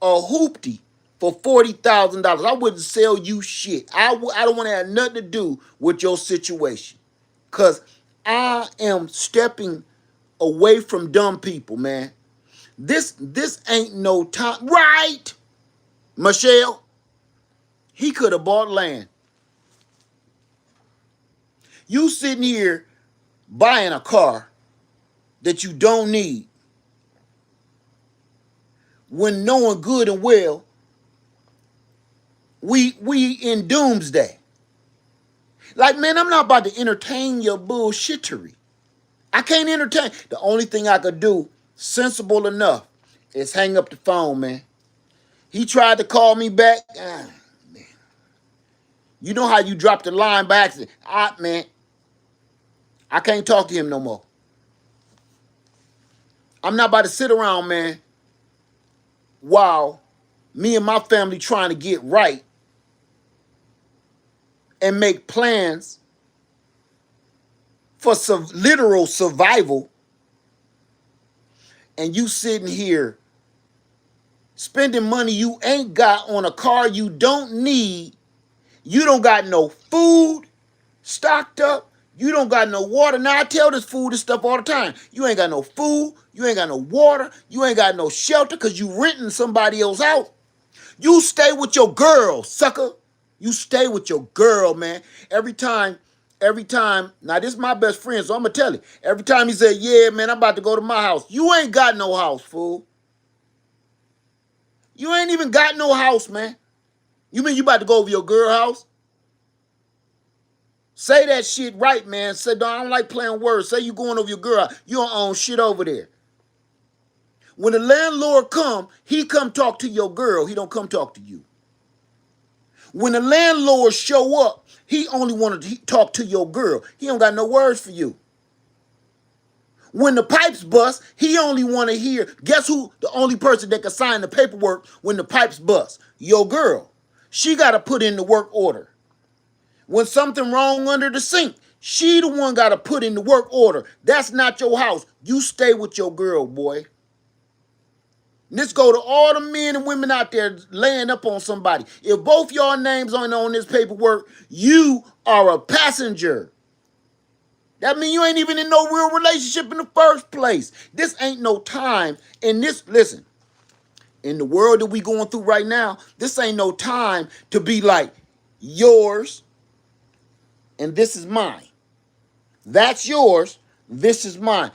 a hoopty for $40,000. I wouldn't sell you shit. I don't want to have nothing to do with your situation. Cause I am stepping away from dumb people, man. This ain't no time. Right, Michelle? He could have bought land. You sitting here buying a car that you don't need when knowing good and well we in doomsday. Like, man, I'm not about to entertain your bullshittery. I can't entertain. The only thing I could do, sensible enough, is hang up the phone, man. He tried to call me back. Man. You know how you dropped the line by accident. Man, I can't talk to him no more. I'm not about to sit around, man, while me and my family trying to get right and make plans for some literal survival, and you sitting here spending money you ain't got on a car you don't need. You don't got no food stocked up. You don't got no water. Now, I tell this fool this stuff all the time. You ain't got no food. You ain't got no water. You ain't got no shelter because you renting somebody else out. You stay with your girl, sucker. You stay with your girl, man. Every time, now this is my best friend, so I'm going to tell you. Every time he said, yeah, man, I'm about to go to my house. You ain't got no house, fool. You ain't even got no house, man. You mean you about to go over your girl house? Say that shit right, man. Say, no, I don't like playing words. Say you going over your girl house. You don't own shit over there. When the landlord come, he come talk to your girl. He don't come talk to you. When the landlord show up, he only want to talk to your girl. He don't got no words for you. When the pipes bust, he only want to hear, guess who the only person that can sign the paperwork when the pipes bust? Your girl. She got to put in the work order. When something wrong under the sink, she the one got to put in the work order. That's not your house. You stay with your girl, boy. And this go to all the men and women out there laying up on somebody. If both y'all names aren't on this paperwork, you are a passenger. That means you ain't even in no real relationship in the first place. This ain't no time. And this, listen, in the world that we going through right now, this ain't no time to be like, yours and this is mine. That's yours, this is mine.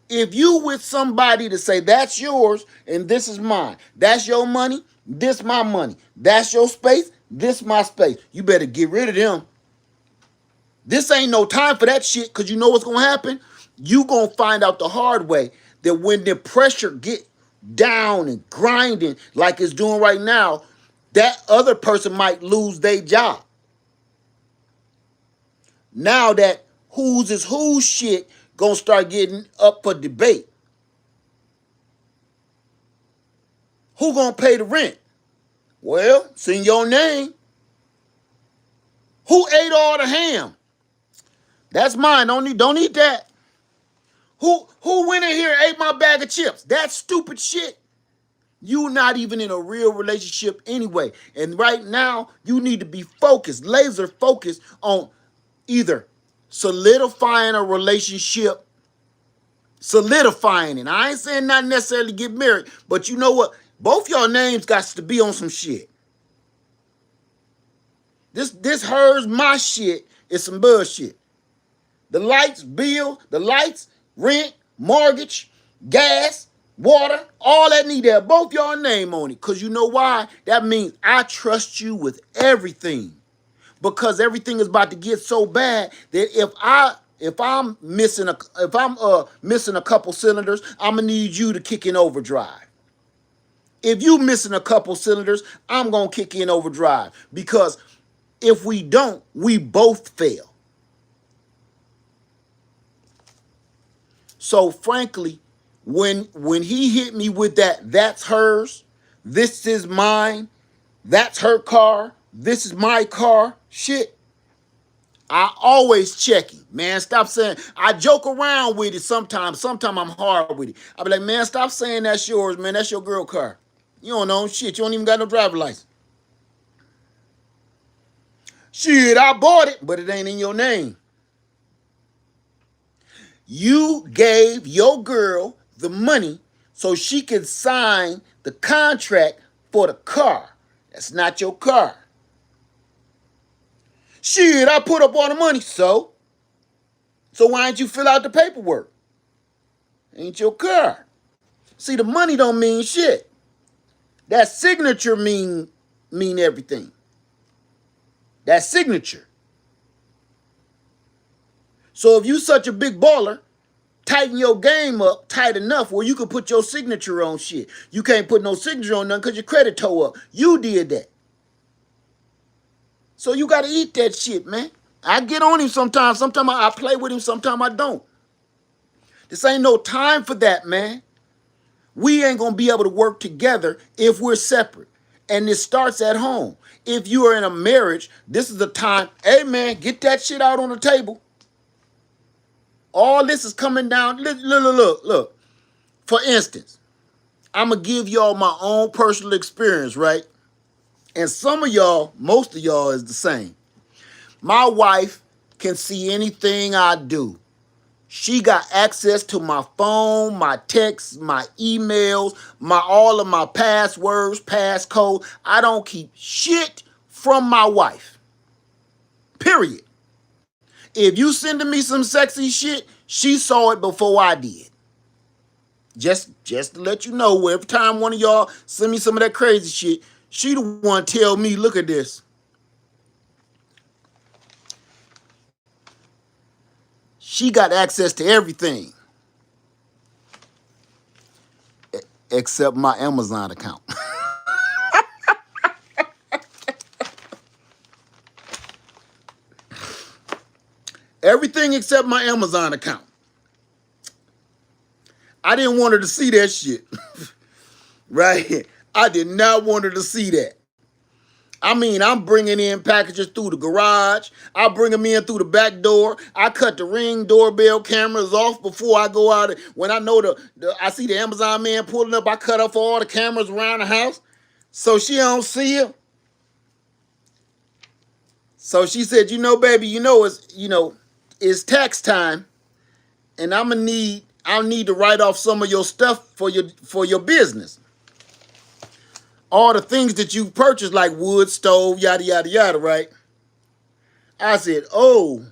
If you with somebody to say that's yours and this is mine, that's your money, this my money, that's your space, this my space, you better get rid of them. This ain't no time for that shit, because you know what's going to happen? You going to find out the hard way that when the pressure get down and grinding like it's doing right now, that other person might lose their job. Now that whose is whose shit going to start getting up for debate. Who going to pay the rent? Well, it's in your name. Who ate all the ham? That's mine. Don't eat that. Who went in here and ate my bag of chips? That's stupid shit. You not even in a real relationship anyway. And right now, you need to be focused, laser focused on either solidifying a relationship, solidifying it. I ain't saying not necessarily get married, but you know what? Both y'all names got to be on some shit. This hers, my shit is some bullshit. The lights bill, the lights, rent, mortgage, gas, water, all that need to have both y'all name on it. Because you know why? That means I trust you with everything. Because everything is about to get so bad that if I'm missing a couple cylinders, I'm gonna need you to kick in overdrive. If you missing a couple cylinders, I'm gonna kick in overdrive. Because if we don't, we both fail. So frankly, when he hit me with that's hers, This is mine. That's her car. This is my car. Shit. I always check it, man. Stop saying I joke around with it sometimes. Sometimes I'm hard with it. I be like, man, stop saying that's yours, man. That's your girl car. You don't know shit. You don't even got no driver's license. Shit, I bought it, but it ain't in your name. You gave your girl the money so she could sign the contract for the car. That's not your car. Shit, I put up all the money, so why didn't you fill out the paperwork? Ain't your car. See, the money don't mean shit. That signature mean everything. That signature. So if you such a big baller, tighten your game up tight enough where you can put your signature on shit. You can't put no signature on nothing because your credit tore up. You did that. So you got to eat that shit, man. I get on him sometimes. Sometimes I play with him. Sometimes I don't. This ain't no time for that, man. We ain't going to be able to work together if we're separate. And it starts at home. If you are in a marriage, this is the time, hey, man, get that shit out on the table. All this is coming down. Look. For instance, I'm going to give y'all my own personal experience, right? And some of y'all, most of y'all is the same. My wife can see anything I do. She got access to my phone, my texts, my emails, all of my passwords, passcode. I don't keep shit from my wife. Period. If you sending me some sexy shit, she saw it before I did. Just to let you know, every time one of y'all send me some of that crazy shit, she the one tell me, look at this. She got access to everything except my Amazon account. Everything except my Amazon account. I didn't want her to see that shit. Right? I did not want her to see that. I mean, I'm bringing in packages through the garage. I bring them in through the back door. I cut the Ring doorbell cameras off before I go out. When I know I see the Amazon man pulling up, I cut off all the cameras around the house so she don't see him. So she said, baby, it's tax time, and I'll need to write off some of your stuff for your business. All the things that you purchased, like wood stove, yada, yada, yada, right? I said, oh,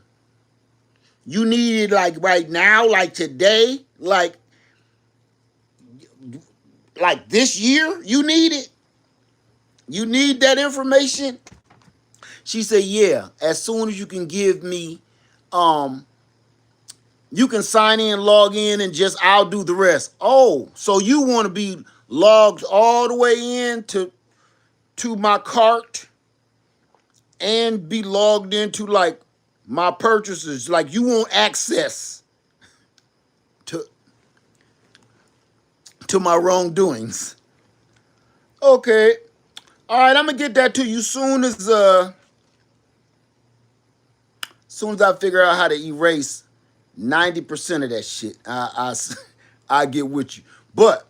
you need it like right now, like today, like this year, you need it? You need that information? She said, yeah, as soon as you can give me, you can sign in, log in, and I'll do the rest. Oh, so you want to be logged all the way in to my cart and be logged into like my purchases, like you want access to my wrongdoings. Okay. All right, I'm gonna get that to you soon as I figure out how to erase 90% of that shit. I get with you. But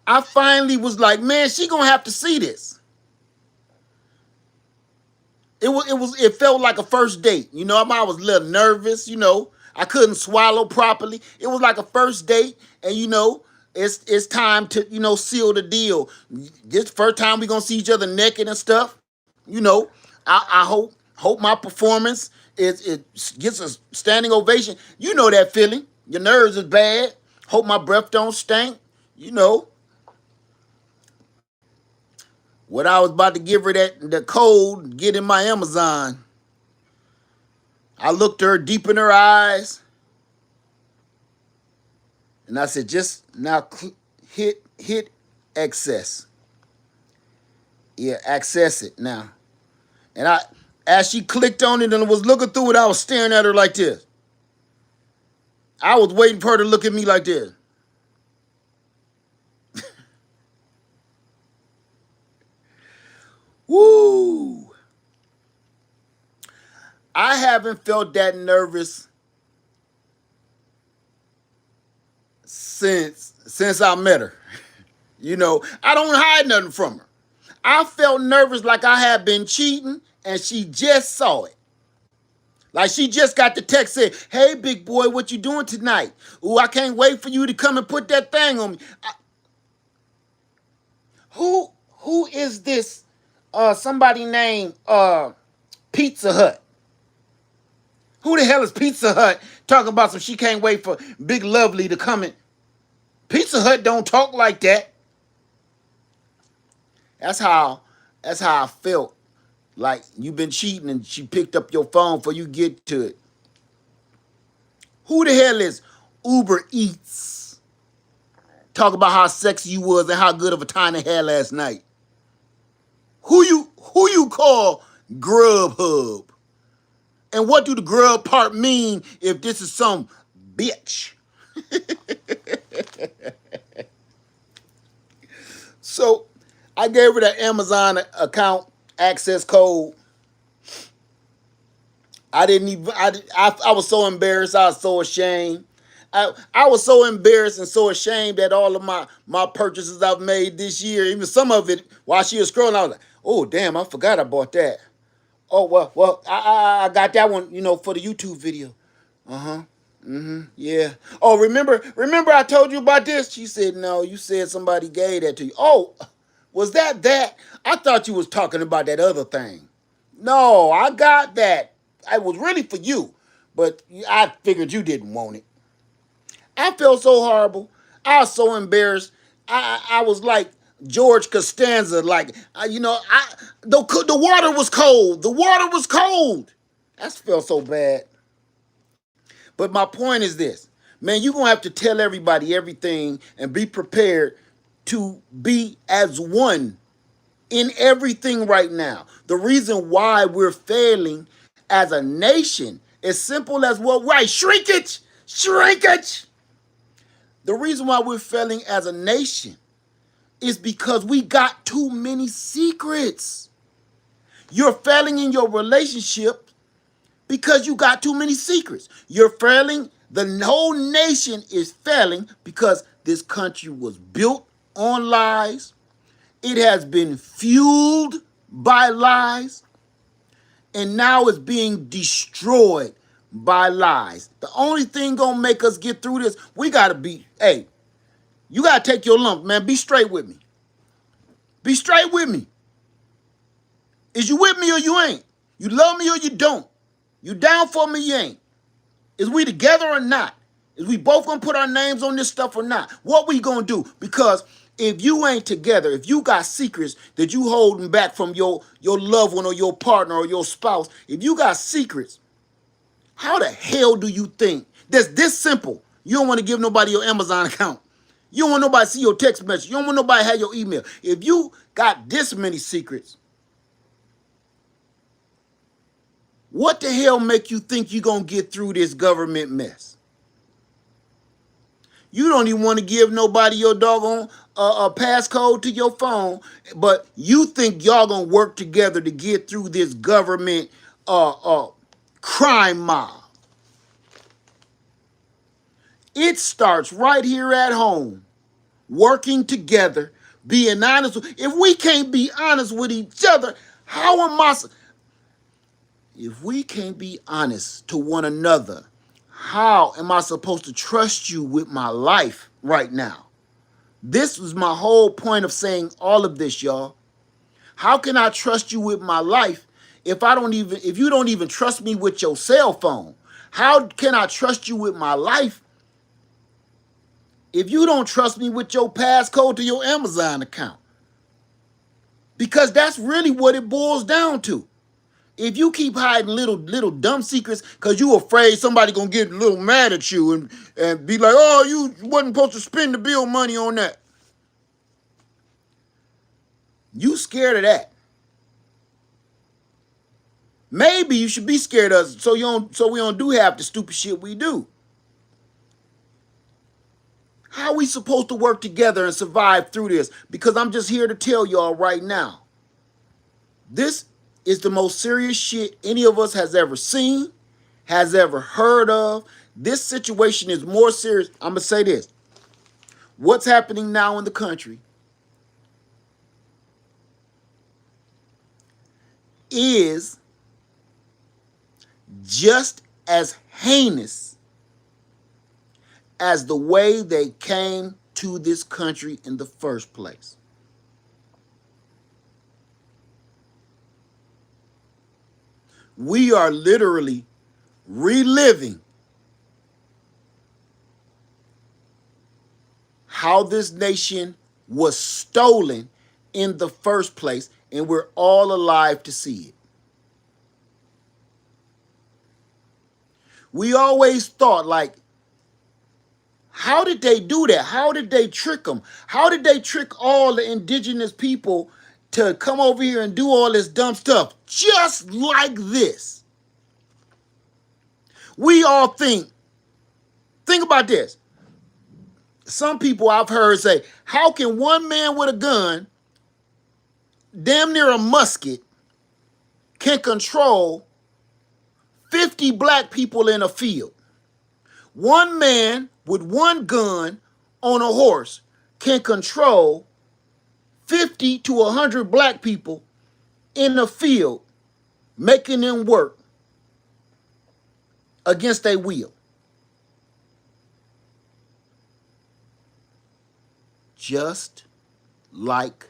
I finally was like, man, she gonna have to see this. It felt like a first date. I was a little nervous, I couldn't swallow properly. It was like a first date, and it's time to, seal the deal. This first time we gonna see each other naked and stuff. I hope my performance it gets a standing ovation. You know that feeling. Your nerves is bad. Hope my breath don't stink. What I was about to give her the code, get in my Amazon. I looked her deep in her eyes, and I said, just now hit access. Yeah, access it now. And as she clicked on it and was looking through it, I was staring at her like this. I was waiting for her to look at me like this. Woo! I haven't felt that nervous since I met her. You know, I don't hide nothing from her. I felt nervous like I had been cheating and she just saw it. Like she just got the text saying, "Hey big boy, what you doing tonight? Ooh, I can't wait for you to come and put that thing on me." Who is this somebody named Pizza Hut? Who the hell is Pizza Hut talking about some she can't wait for Big Lovely to come in? Pizza Hut don't talk like that. That's how I felt. Like you've been cheating and she picked up your phone before you get to it. Who the hell is Uber Eats? Talk about how sexy you was and how good of a time they had last night. Who you call Grubhub? And what do the grub part mean if this is some bitch? So I gave her that Amazon account access code. I didn't even. I was so embarrassed. I was so ashamed. I was so embarrassed and so ashamed that all of my purchases I've made this year, even some of it, while she was scrolling, I was like, "Oh damn, I forgot I bought that." Oh well, I got that one, for the YouTube video. Uh huh. Yeah. Oh, remember I told you about this? She said, "No, you said somebody gave that to you." Oh, was that? I thought you was talking about that other thing. No, I got that. It was really for you, but I figured you didn't want it. I felt so horrible. I was so embarrassed. I was like George Costanza, like the water was cold. The water was cold. That felt so bad. But my point is this, man, you're gonna have to tell everybody everything and be prepared to be as one in everything right now. The reason why we're failing as a nation is simple as well, right? Shrinkage! Shrinkage! The reason why we're failing as a nation is because we got too many secrets. You're failing in your relationship because you got too many secrets. You're failing, the whole nation is failing because this country was built on lies. It has been fueled by lies, and now it's being destroyed by lies. The only thing gonna make us get through this, we gotta be, hey, you gotta take your lump, man. Be straight with me. Be straight with me. Is you with me or you ain't? You love me or you don't? You down for me, you ain't? Is we together or not? Is we both gonna put our names on this stuff or not? What we gonna do? Because if you ain't together, if you got secrets that you holding back from your loved one or your partner or your spouse, if you got secrets, how the hell do you think that's this simple? You don't want to give nobody your Amazon account. You don't want nobody to see your text message. You don't want nobody to have your email. If you got this many secrets, what the hell make you think you're going to get through this government mess? You don't even want to give nobody your doggone passcode to your phone, but you think y'all going to work together to get through this government crime mob. It starts right here at home, working together, being honest. If we can't be honest with each other, how am I? If we can't be honest to one another, how am I supposed to trust you with my life right now? This was my whole point of saying all of this, y'all. How can I trust you with my life if you don't even trust me with your cell phone? How can I trust you with my life if you don't trust me with your passcode to your Amazon account? Because that's really what it boils down to. If you keep hiding little dumb secrets because you afraid somebody gonna get a little mad at you and be like, "Oh, you wasn't supposed to spend the bill money on that." You scared of that. Maybe you should be scared of us so we don't do half the stupid shit we do. How are we supposed to work together and survive through this? Because I'm just here to tell y'all right now. This is the most serious shit any of us has ever seen, has ever heard of. This situation is more serious. I'm going to say this. What's happening now in the country is just as heinous as the way they came to this country in the first place. We are literally reliving how this nation was stolen in the first place, and we're all alive to see it. We always thought, like, how did they do that? How did they trick them? How did they trick all the indigenous people to come over here and do all this dumb stuff just like this? We all think about this. Some people I've heard say, how can one man with a gun, damn near a musket, can control 50 black people in a field? One man with one gun on a horse can control 50 to 100 black people in a field, making them work against their will. Just like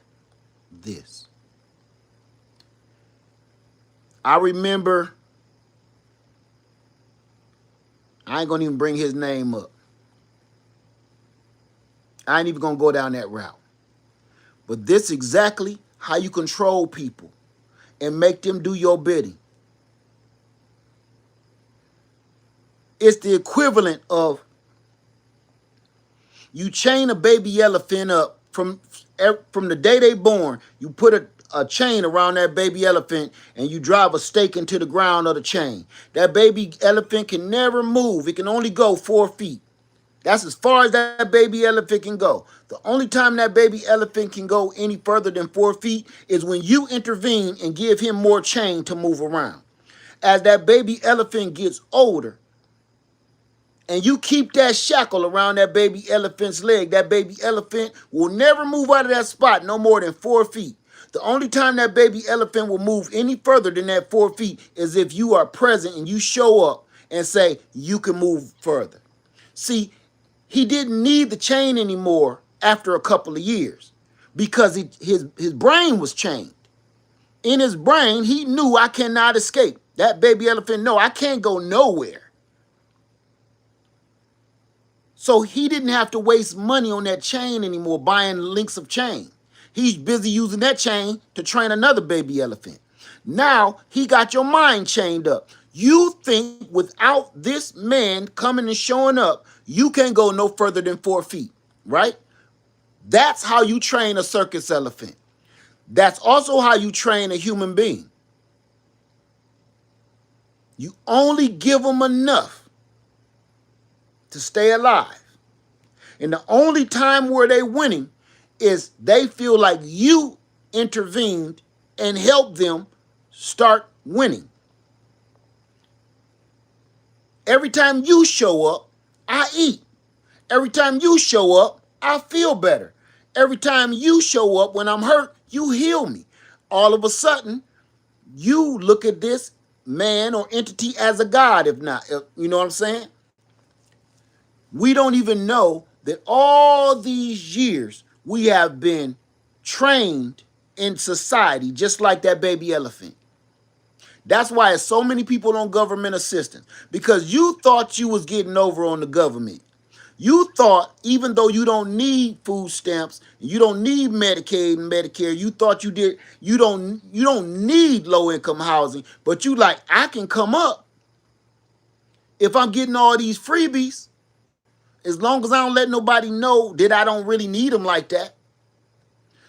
this. I remember, I ain't gonna even bring his name up. I ain't even gonna go down that route. But this exactly how you control people and make them do your bidding. It's the equivalent of you chain a baby elephant up from the day they born. You put a chain around that baby elephant and you drive a stake into the ground of the chain. That baby elephant can never move. It can only go 4 feet. That's as far as that baby elephant can go. The only time that baby elephant can go any further than 4 feet is when you intervene and give him more chain to move around. As that baby elephant gets older, and you keep that shackle around that baby elephant's leg, that baby elephant will never move out of that spot no more than 4 feet. The only time that baby elephant will move any further than that 4 feet is if you are present and you show up and say, you can move further. See, he didn't need the chain anymore after a couple of years because his brain was chained. In his brain, he knew I cannot escape. That baby elephant, no, I can't go nowhere. So he didn't have to waste money on that chain anymore, buying links of chain. He's busy using that chain to train another baby elephant. Now he got your mind chained up. You think without this man coming and showing up, you can't go no further than 4 feet, right? That's how you train a circus elephant. That's also how you train a human being. You only give them enough to stay alive. And the only time where they're winning is they feel like you intervened and helped them start winning. Every time you show up, I eat. Every time you show up, I feel better. Every time you show up when I'm hurt, you heal me. All of a sudden, you look at this man or entity as a god, if not. You know what I'm saying? We don't even know that all these years we have been trained in society just like that baby elephant. That's why it's so many people on government assistance, because you thought you was getting over on the government. You thought even though you don't need food stamps, you don't need Medicaid and Medicare, you thought you did, you don't need low income housing, but you like, I can come up if I'm getting all these freebies. As long as I don't let nobody know that I don't really need them like that.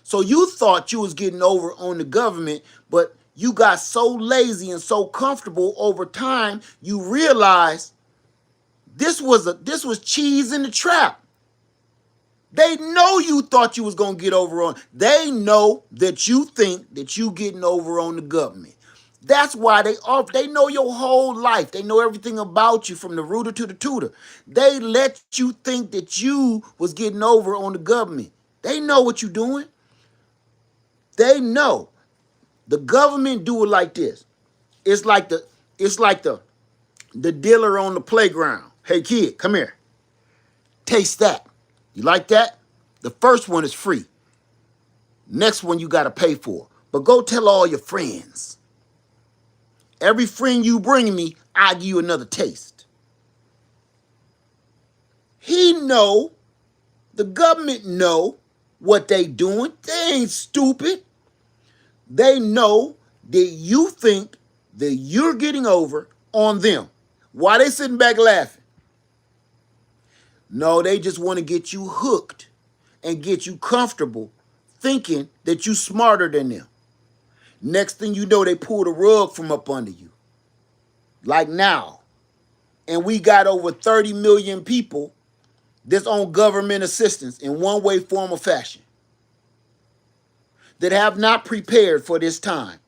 So you thought you was getting over on the government, but you got so lazy and so comfortable over time, you realized this was cheese in the trap. They know you thought you was going to get over on. They know that you think that you getting over on the government. That's why they know your whole life. They know everything about you from the rooter to the tutor. They let you think that you was getting over on the government. They know what you're doing. They know. The government do it like this. It's like the dealer on the playground. Hey kid, come here. Taste that. You like that? The first one is free. Next one you got to pay for. But go tell all your friends. Every friend you bring me, I give you another taste. He know, the government know what they doing. They ain't stupid. They know that you think that you're getting over on them. Why they sitting back laughing? No, they just want to get you hooked and get you comfortable thinking that you smarter than them. Next thing you know, they pull the rug from up under you. Like now. And we got over 30 million people that's on government assistance in one way, form, or fashion that have not prepared for this time.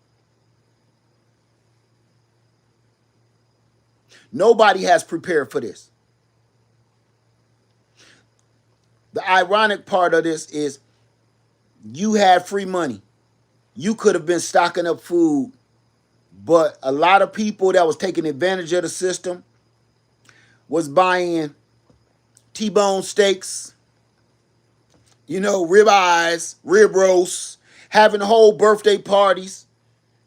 Nobody has prepared for this. The ironic part of this is you had free money. You could have been stocking up food, but a lot of people that was taking advantage of the system was buying T-bone steaks, ribeyes, rib roasts, having whole birthday parties.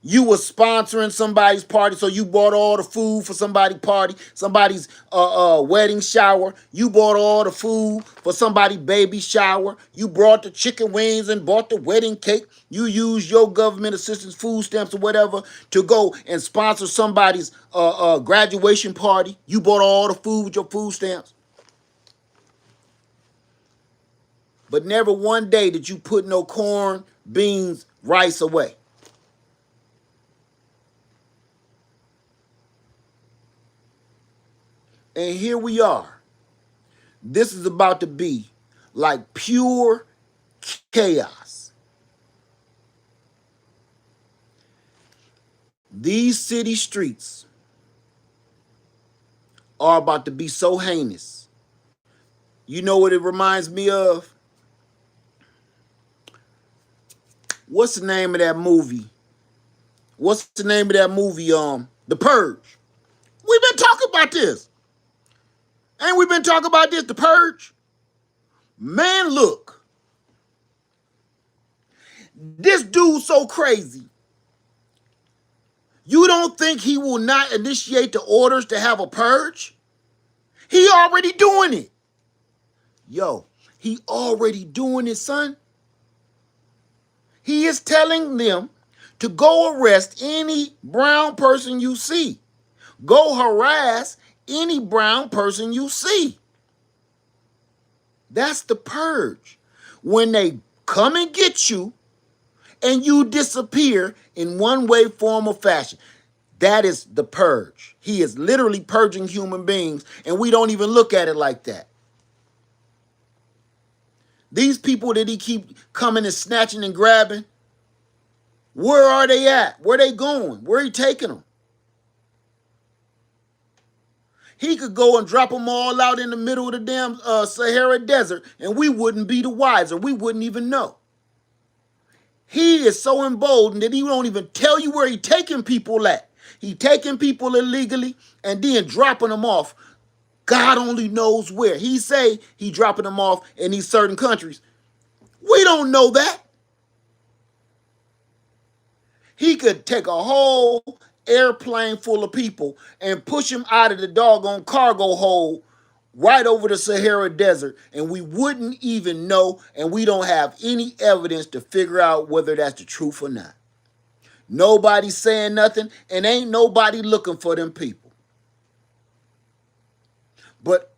You were sponsoring somebody's party, so you bought all the food for somebody's party, somebody's wedding shower. You bought all the food for somebody's baby shower. You brought the chicken wings and bought the wedding cake. You used your government assistance, food stamps or whatever to go and sponsor somebody's graduation party. You bought all the food with your food stamps. But never one day did you put no corn, beans, rice away. And here we are. This is about to be like pure chaos. These city streets are about to be so heinous. You know what it reminds me of? What's the name of that movie? The Purge. We've been talking about this. Ain't we been talking about this, The Purge? Man, look. This dude's so crazy. You don't think he will not initiate the orders to have a purge? He already doing it. Yo, he already doing it, son. He is telling them to go arrest any brown person you see. Go harass any brown person you see. That's the purge. When they come and get you and you disappear in one way, form, or fashion. That is the purge. He is literally purging human beings, and we don't even look at it like that. These people that he keep coming and snatching and grabbing, where are they at? Where they going? Where are he taking them? He could go and drop them all out in the middle of the damn Sahara Desert, and we wouldn't be the wiser. We wouldn't even know. He is so emboldened that he don't even tell you where he taking people at. He taking people illegally and then dropping them off. God only knows where. He say he dropping them off in these certain countries. We don't know that. He could take a whole airplane full of people and push them out of the doggone cargo hold right over the Sahara Desert, and we wouldn't even know, and we don't have any evidence to figure out whether that's the truth or not. Nobody's saying nothing, and ain't nobody looking for them people. But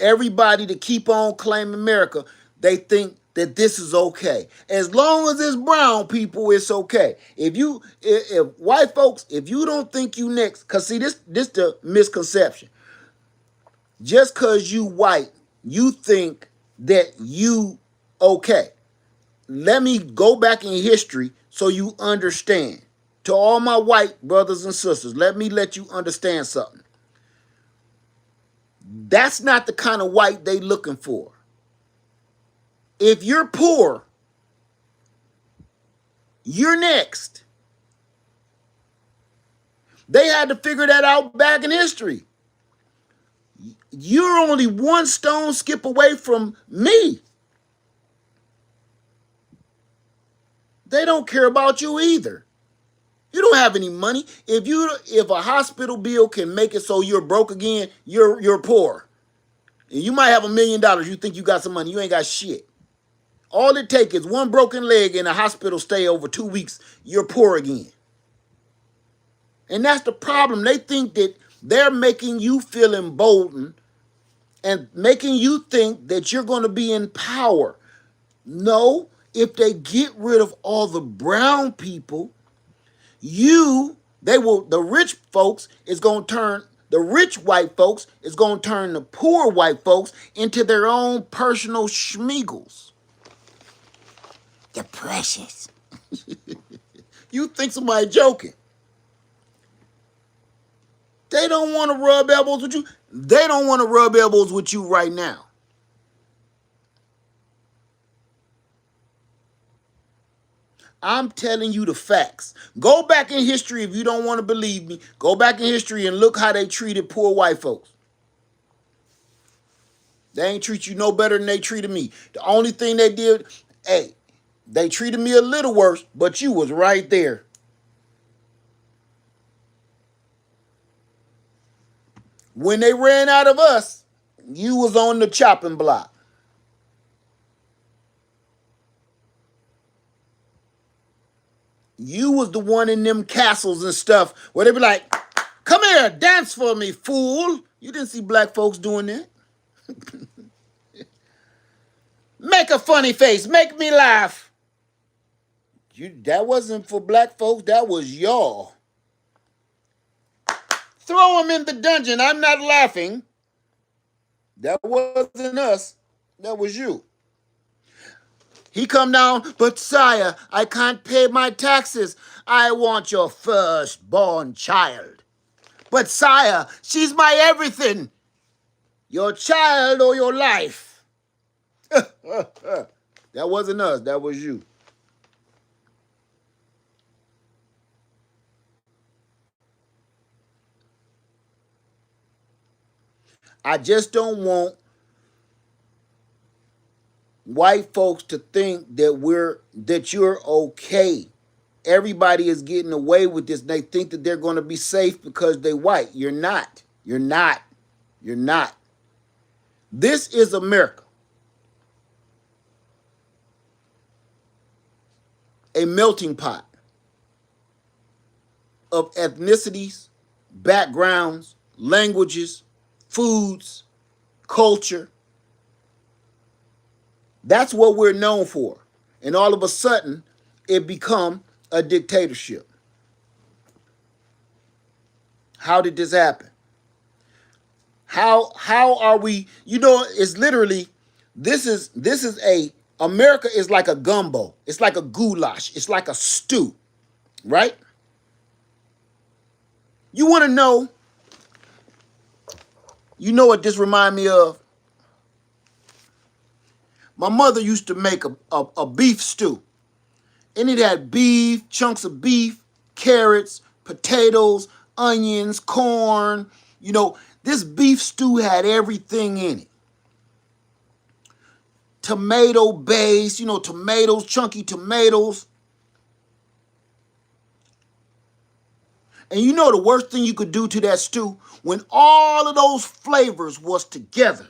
everybody to keep on claiming America, they think that this is okay. As long as it's brown people, it's okay. If white folks, if you don't think you next, because see, this the misconception. Just because you white, you think that you Okay, let me go back in history so you understand. To all my white brothers and sisters, let you understand something. That's not the kind of white they looking for. If you're poor, you're next. They had to figure that out back in history. You're only one stone skip away from me. They don't care about you either. You don't have any money. If a hospital bill can make it so you're broke again, you're poor. And you might have $1,000,000. You think you got some money. You ain't got shit. All it takes is one broken leg and a hospital stay over 2 weeks. You're poor again. And that's the problem. They think that they're making you feel emboldened and making you think that you're going to be in power. No, if they get rid of all the brown people, the rich folks is going to turn, the rich white folks is going to turn the poor white folks into their own personal schmeagles. They're precious. You think somebody joking. They don't want to rub elbows with you. They don't want to rub elbows with you right now. I'm telling you the facts. Go back in history if you don't want to believe me. Go back in history and look how they treated poor white folks. They ain't treat you no better than they treated me. The only thing they did, hey, they treated me a little worse, but you was right there. When they ran out of us, you was on the chopping block. You was the one in them castles and stuff where they be like, come here, dance for me, fool. You didn't see black folks doing that. Make a funny face, make me laugh. That wasn't for black folks, that was y'all. Throw him in the dungeon, I'm not laughing. That wasn't us, that was you. He come down, but sire, I can't pay my taxes. I want your firstborn child. But sire, she's my everything. Your child or your life. That wasn't us, that was you. I just don't want white folks to think that you're okay. Everybody is getting away with this. They think that they're going to be safe because they white. You're not. You're not. You're not. This is America. A melting pot of ethnicities, backgrounds, languages, foods, culture. That's what we're known for. And all of a sudden, it become a dictatorship. How did this happen? How are we, it's literally, this is America is like a gumbo. It's like a goulash. It's like a stew, right? You want to know, what this remind me of? My mother used to make a beef stew. And it had beef, chunks of beef, carrots, potatoes, onions, corn. This beef stew had everything in it. Tomato base, tomatoes, chunky tomatoes. And the worst thing you could do to that stew, when all of those flavors was together,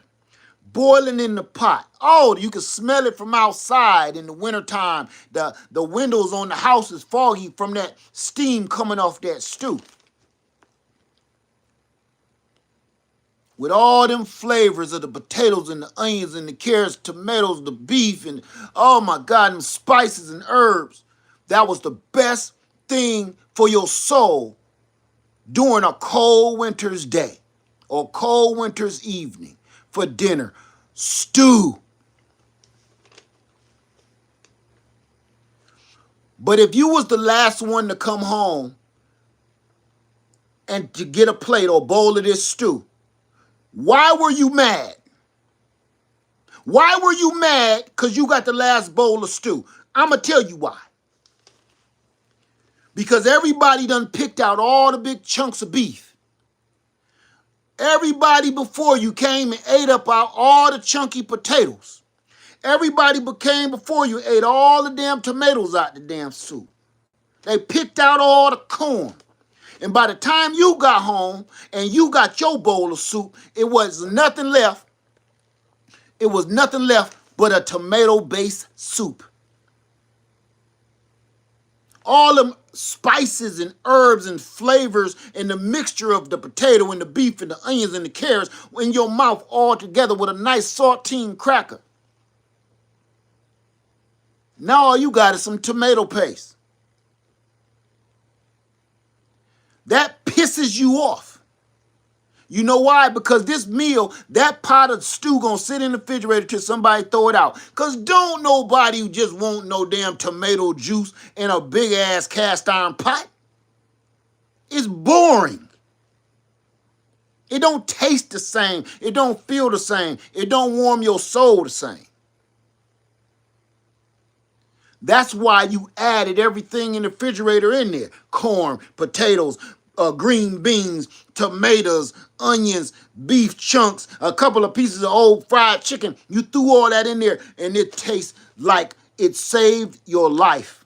boiling in the pot. Oh, you can smell it from outside in the wintertime. The windows on the house is foggy from that steam coming off that stew. With all them flavors of the potatoes and the onions and the carrots, tomatoes, the beef, and oh my God, them spices and herbs. That was the best thing for your soul during a cold winter's day or cold winter's evening for dinner. Stew. But if you was the last one to come home and to get a plate or bowl of this stew, why were you mad? Why were you mad because you got the last bowl of stew? I'm going to tell you why. Because everybody done picked out all the big chunks of beef. Everybody before you came and ate up all the chunky potatoes. Everybody came before you ate all the damn tomatoes out the damn soup. They picked out all the corn. And by the time you got home and you got your bowl of soup, it was nothing left. It was nothing left but a tomato-based soup. All them spices and herbs and flavors and the mixture of the potato and the beef and the onions and the carrots in your mouth all together with a nice saltine cracker. Now all you got is some tomato paste. That pisses you off. You know why? Because this meal, that pot of stew gonna sit in the refrigerator till somebody throw it out. Because don't nobody just want no damn tomato juice in a big ass cast iron pot. It's boring. It don't taste the same. It don't feel the same. It don't warm your soul the same. That's why you added everything in the refrigerator in there. Corn, potatoes, green beans, tomatoes, onions, beef chunks, a couple of pieces of old fried chicken. You threw all that in there and it tastes like it saved your life.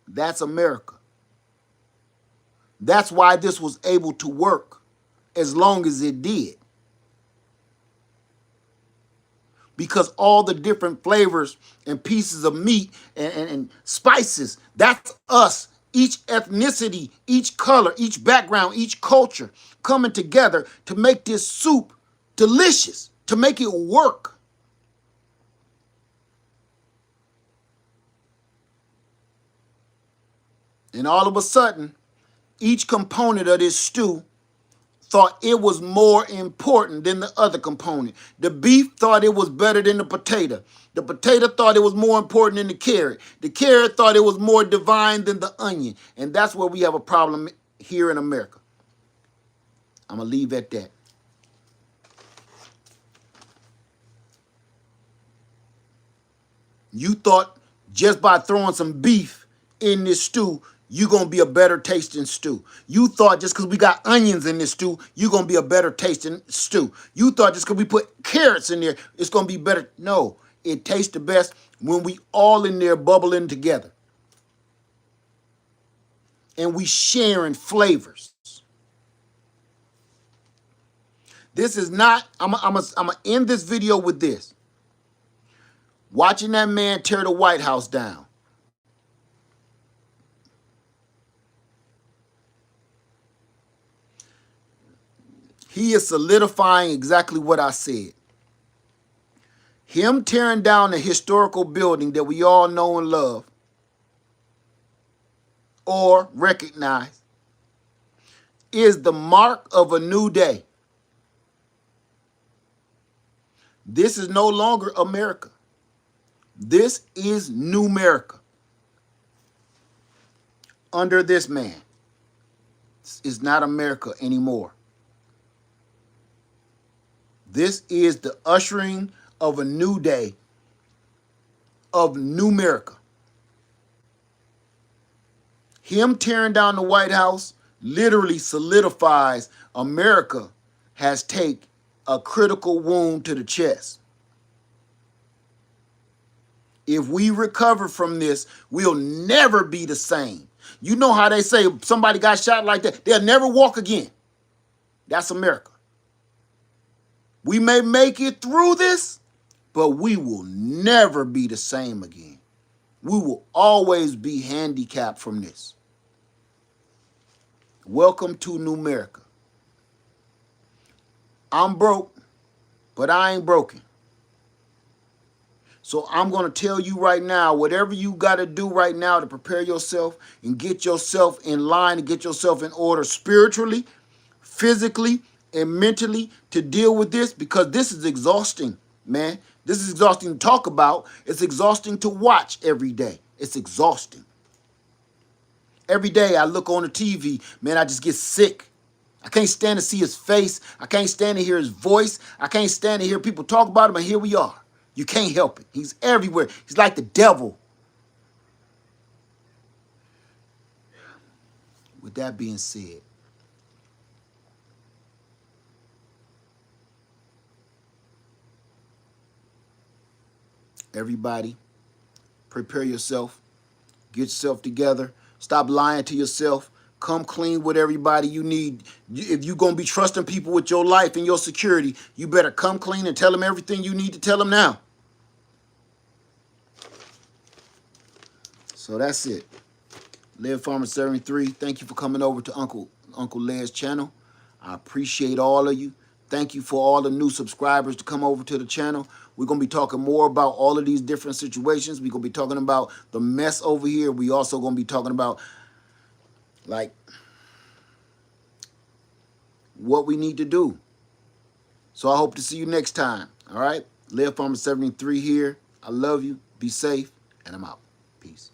That's America. That's why this was able to work as long as it did. Because all the different flavors and pieces of meat and spices, that's us. Each ethnicity, each color, each background, each culture coming together to make this soup delicious, to make it work. And all of a sudden, each component of this stew thought it was more important than the other component. The beef thought it was better than the potato. The potato thought it was more important than the carrot. The carrot thought it was more divine than the onion. And that's where we have a problem here in America. I'm going to leave at that. You thought just by throwing some beef in this stew, you're going to be a better tasting stew. You thought just because we got onions in this stew, you're going to be a better tasting stew. You thought just because we put carrots in there, it's going to be better. No, it tastes the best when we all in there bubbling together. And we sharing flavors. This is not, I'm going to end this video with this. Watching that man tear the White House down. He is solidifying exactly what I said. Him tearing down the historical building that we all know and love or recognize is the mark of a new day. This is no longer America. This is New America under this man. It's not America anymore. This is the ushering of a new day of New America. Him tearing down the White House literally solidifies America has taken a critical wound to the chest. If we recover from this, we'll never be the same. You know how they say somebody got shot like that, they'll never walk again. That's America. We may make it through this, but we will never be the same again. We will always be handicapped from this. Welcome to New America. I'm broke, but I ain't broken. So I'm going to tell you right now, whatever you got to do right now to prepare yourself and get yourself in line and get yourself in order spiritually, physically, and mentally to deal with this, because this is exhausting. man. This is exhausting to talk about. It's exhausting to watch every day. It's exhausting. Every day I look on the TV, man, I just get sick. I can't stand to see his face. I can't stand to hear his voice. I can't stand to hear people talk about him, and here we are. You can't help it. He's everywhere. He's like the devil. With that being said, everybody, prepare yourself. Get yourself together. Stop lying to yourself. Come clean with everybody you need. If you're going to be trusting people with your life and your security, you better come clean and tell them everything you need to tell them now. So that's it. Live Farmer 73. Thank you for coming over to Uncle Led's channel. I appreciate all of you. Thank you for all the new subscribers to come over to the channel. We're going to be talking more about all of these different situations. We're going to be talking about the mess over here. We also going to be talking about, like, what we need to do. So I hope to see you next time. All right? Live Farmer 73 here. I love you. Be safe. And I'm out. Peace.